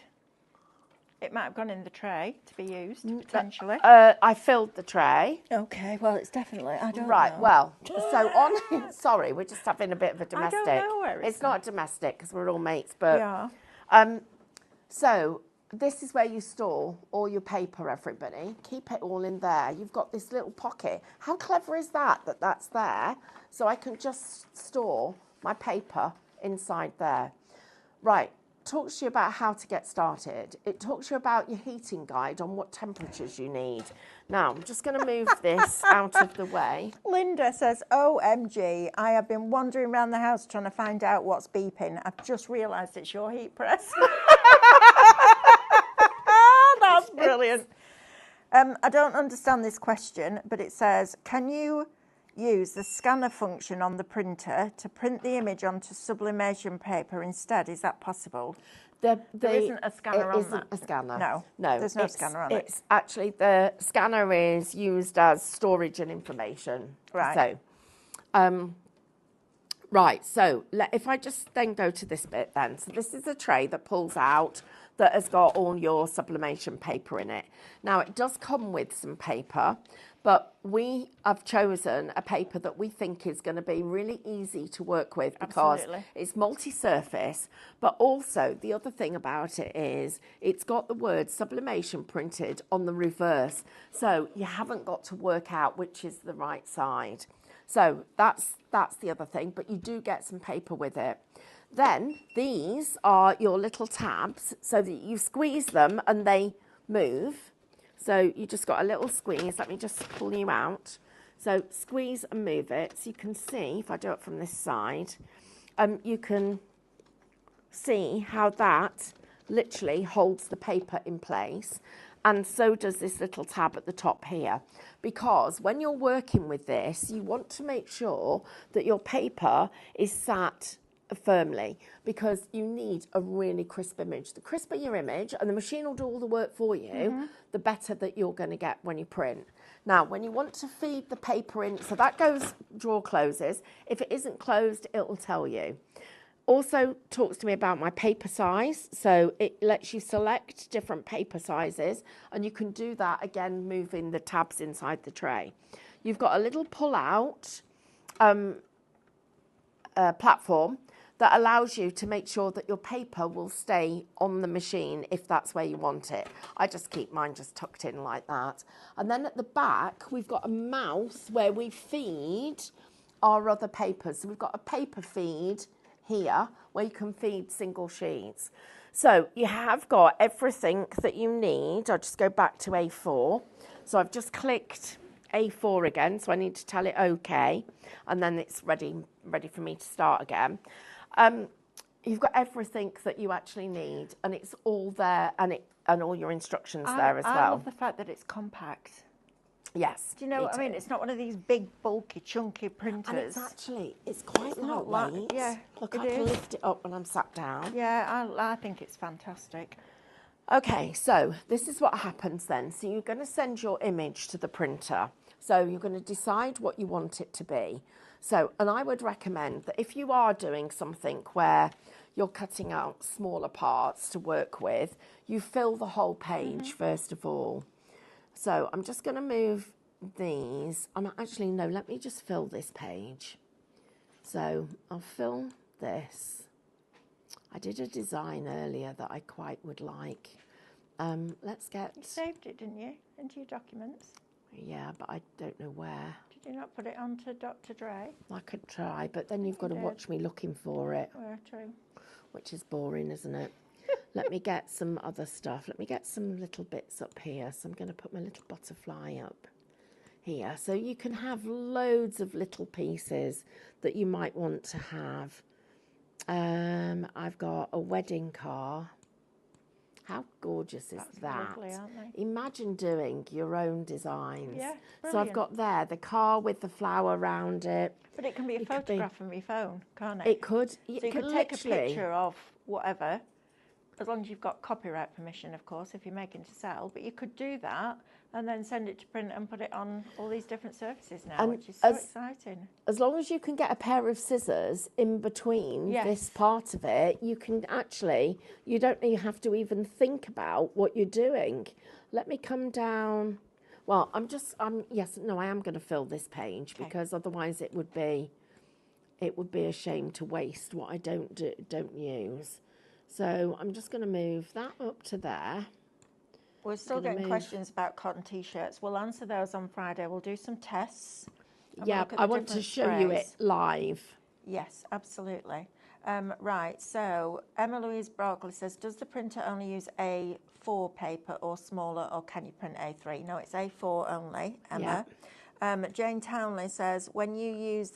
[SPEAKER 1] It might have gone in the tray to be used, potentially.
[SPEAKER 3] I filled the tray.
[SPEAKER 1] Okay, well, it's definitely, I don't know.
[SPEAKER 3] Right, well, so on, sorry, we're just having a bit of a domestic.
[SPEAKER 1] I don't know where
[SPEAKER 3] it's not a domestic because we're all mates, but.
[SPEAKER 1] Yeah.
[SPEAKER 3] So this is where you store all your paper, everybody. Keep it all in there. You've got this little pocket. How clever is that that's there? So I can just store my paper inside there. Right, talks to you about how to get started. It talks to you about your heating guide on what temperatures you need. Now, I'm just going to move this out of the way.
[SPEAKER 1] Linda says, OMG, I have been wandering around the house trying to find out what's beeping. I've just realised it's your heat press. That's brilliant. I don't understand this question, but it says, can you use the scanner function on the printer to print the image onto sublimation paper instead? Is that possible? There isn't a scanner on that.
[SPEAKER 3] It isn't a scanner.
[SPEAKER 1] No, there's no scanner on it.
[SPEAKER 3] It's actually, the scanner is used as storage and information.
[SPEAKER 1] Right.
[SPEAKER 3] So, right, so if I just then go to this bit then. So this is a tray that pulls out that has got all your sublimation paper in it. Now, it does come with some paper, but we have chosen a paper that we think is going to be really easy to work with because it's multi-surface, but also the other thing about it is it's got the word sublimation printed on the reverse, so you haven't got to work out which is the right side. So that's the other thing, but you do get some paper with it. Then these are your little tabs so that you squeeze them and they move. So you just got a little squeeze. Let me just pull you out. So squeeze and move it. So you can see, if I do it from this side, you can see how that literally holds the paper in place, and so does this little tab at the top here. Because when you're working with this, you want to make sure that your paper is sat firmly, because you need a really crisp image. The crisper your image, and the machine will do all the work for you, the better that you're going to get when you print. Now, when you want to feed the paper in, so that goes, drawer closes. If it isn't closed, it will tell you. Also talks to me about my paper size, so it lets you select different paper sizes, and you can do that again moving the tabs inside the tray. You've got a little pull-out platform that allows you to make sure that your paper will stay on the machine if that's where you want it. I just keep mine just tucked in like that. And then at the back, we've got a mouse where we feed our other papers. So we've got a paper feed here where you can feed single sheets. So you have got everything that you need. I'll just go back to A4. So I've just clicked A4 again, so I need to tell it OK, and then it's ready for me to start again. You've got everything that you actually need, and it's all there, and all your instructions there as well.
[SPEAKER 1] I love the fact that it's compact.
[SPEAKER 3] Yes.
[SPEAKER 1] Do you know what I mean? It's not one of these big, bulky, chunky printers.
[SPEAKER 3] And it's quite lightweight.
[SPEAKER 1] Yeah,
[SPEAKER 3] look, I can lift it up when I'm sat down.
[SPEAKER 1] Yeah, I think it's fantastic.
[SPEAKER 3] Okay, so this is what happens then. So you're going to send your image to the printer. So you're going to decide what you want it to be. So, and I would recommend that if you are doing something where you're cutting out smaller parts to work with, you fill the whole page first of all. So I'm just going to move these. Let me just fill this page. So I'll fill this. I did a design earlier that I quite would like. Let's get...
[SPEAKER 1] You saved it, didn't you, into your documents?
[SPEAKER 3] Yeah, but I don't know where.
[SPEAKER 1] Did you not put it onto Dr. Dre?
[SPEAKER 3] I could try, but then you've got to watch me looking for it.
[SPEAKER 1] Oh, true.
[SPEAKER 3] Which is boring, isn't it? Let me get some other stuff. Let me get some little bits up here. So I'm going to put my little butterfly up here. So you can have loads of little pieces that you might want to have. I've got a wedding car. How gorgeous is that?
[SPEAKER 1] Lovely, aren't they?
[SPEAKER 3] Imagine doing your own designs.
[SPEAKER 1] Yeah,
[SPEAKER 3] so I've got there the car with the flower around it.
[SPEAKER 1] But it can be a photograph from your phone, can't it?
[SPEAKER 3] It could.
[SPEAKER 1] So you could take a picture of whatever, as long as you've got copyright permission, of course, if you're making to sell. But you could do that and then send it to print and put it on all these different surfaces now, which is so exciting.
[SPEAKER 3] As long as you can get a pair of scissors in between this part of it, you can actually, you don't even have to even think about what you're doing. Let me come down. Well, I am going to fill this page because otherwise it would be a shame to waste what I don't use. So I'm just going to move that up to there.
[SPEAKER 1] We're still getting questions about cotton T-shirts. We'll answer those on Friday. We'll do some tests.
[SPEAKER 3] Yeah, I want to show you it live.
[SPEAKER 1] Yes, absolutely. Right, so Emma Louise Broccoli says, does the printer only use A4 paper or smaller, or can you print A3? No, it's A4 only, Emma. Yeah. Jane Townley says, when would you use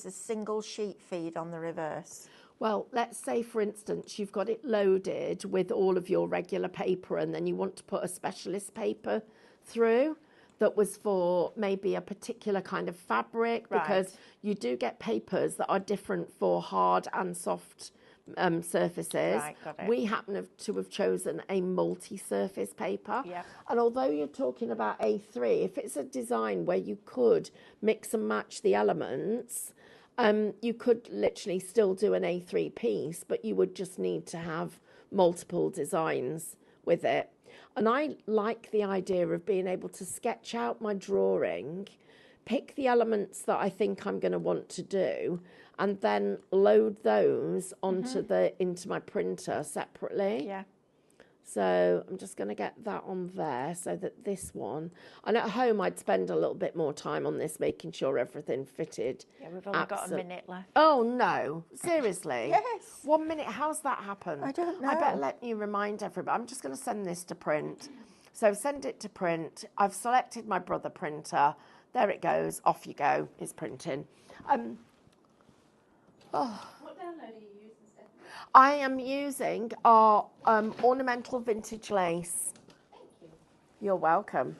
[SPEAKER 1] the single sheet feed on the reverse?
[SPEAKER 3] Well, let's say, for instance, you've got it loaded with all of your regular paper and then you want to put a specialist paper through that was for maybe a particular kind of fabric, because you do get papers that are different for hard and soft surfaces.
[SPEAKER 1] Right, got it.
[SPEAKER 3] We happen to have chosen a multi-surface paper.
[SPEAKER 1] Yep.
[SPEAKER 3] And although you're talking about A3, if it's a design where you could mix and match the elements... you could literally still do an A3 piece, but you would just need to have multiple designs with it. And I like the idea of being able to sketch out my drawing, pick the elements that I think I'm going to want to do, and then load those onto into my printer separately.
[SPEAKER 1] Yeah.
[SPEAKER 3] So I'm just going to get that on there so that this one, and at home I'd spend a little bit more time on this, making sure everything fitted.
[SPEAKER 1] Yeah, we've only got a minute left.
[SPEAKER 3] Oh no, seriously?
[SPEAKER 1] Yes.
[SPEAKER 3] 1 minute, how's that happened?
[SPEAKER 1] I don't know.
[SPEAKER 3] I better let you remind everybody. I'm just going to send this to print. So send it to print. I've selected my Brother printer. There it goes, off you go, it's printing.
[SPEAKER 2] What download are you using, Stephanie?
[SPEAKER 3] I am using our ornamental vintage lace.
[SPEAKER 2] Thank you.
[SPEAKER 3] You're welcome.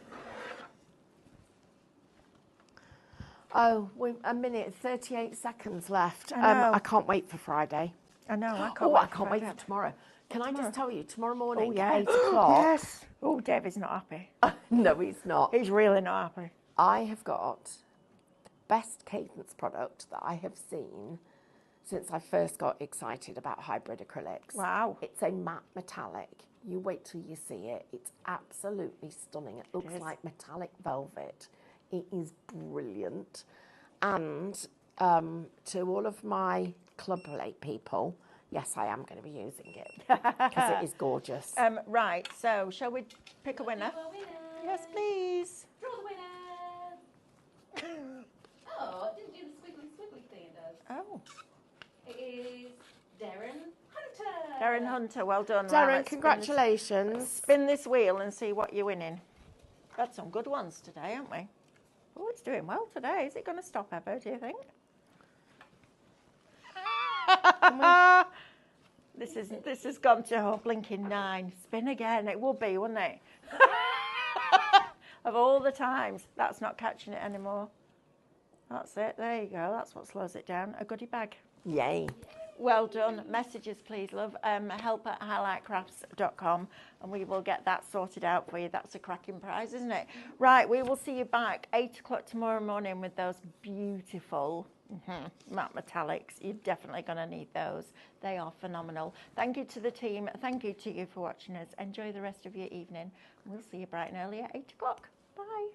[SPEAKER 3] Oh, we've a minute, 38 seconds left.
[SPEAKER 1] I know.
[SPEAKER 3] I can't wait for Friday.
[SPEAKER 1] I know, I can't
[SPEAKER 3] Oh,
[SPEAKER 1] wait
[SPEAKER 3] I can't wait for tomorrow. Can I just tell you, tomorrow morning,
[SPEAKER 1] Oh, yeah.
[SPEAKER 3] 8 o'clock.
[SPEAKER 1] Yes. Oh, David's not happy.
[SPEAKER 3] No, he's not.
[SPEAKER 1] He's really not happy.
[SPEAKER 3] I have got the best cadence product that I have seen since I first got excited about hybrid acrylics.
[SPEAKER 1] Wow.
[SPEAKER 3] It's a matte metallic. You wait till you see it. It's absolutely stunning. It looks
[SPEAKER 1] is.
[SPEAKER 3] like metallic velvet. It is brilliant. And to all of my Club Late people, yes, I am going to be using it because it is gorgeous.
[SPEAKER 1] Right, so shall we pick a winner?
[SPEAKER 2] Draw a winner.
[SPEAKER 1] Yes, please.
[SPEAKER 2] Draw the winner. Oh, it didn't do the squiggly thing it does.
[SPEAKER 1] Oh,
[SPEAKER 2] It is Darren Hunter.
[SPEAKER 1] Darren Hunter, well done. Right,
[SPEAKER 3] Darren,
[SPEAKER 1] let's
[SPEAKER 3] congratulations.
[SPEAKER 1] Spin this wheel and see what you're winning. Got some good ones today, haven't we? Oh, it's doing well today. Is it going to stop ever, do you think? This has gone to blinking 9. Spin again. It would be, wouldn't it? Of all the times, that's not catching it anymore. That's it. There you go. That's what slows it down. A goodie bag.
[SPEAKER 3] Yay.
[SPEAKER 1] Well done. Messages, please, love. help@highlightcrafts.com and we will get that sorted out for you. That's a cracking prize, isn't it? Right, we will see you back 8 o'clock tomorrow morning with those beautiful matte metallics. You're definitely going to need those. They are phenomenal. Thank you to the team. Thank you to you for watching us. Enjoy the rest of your evening. We'll see you bright and early at 8 o'clock. Bye.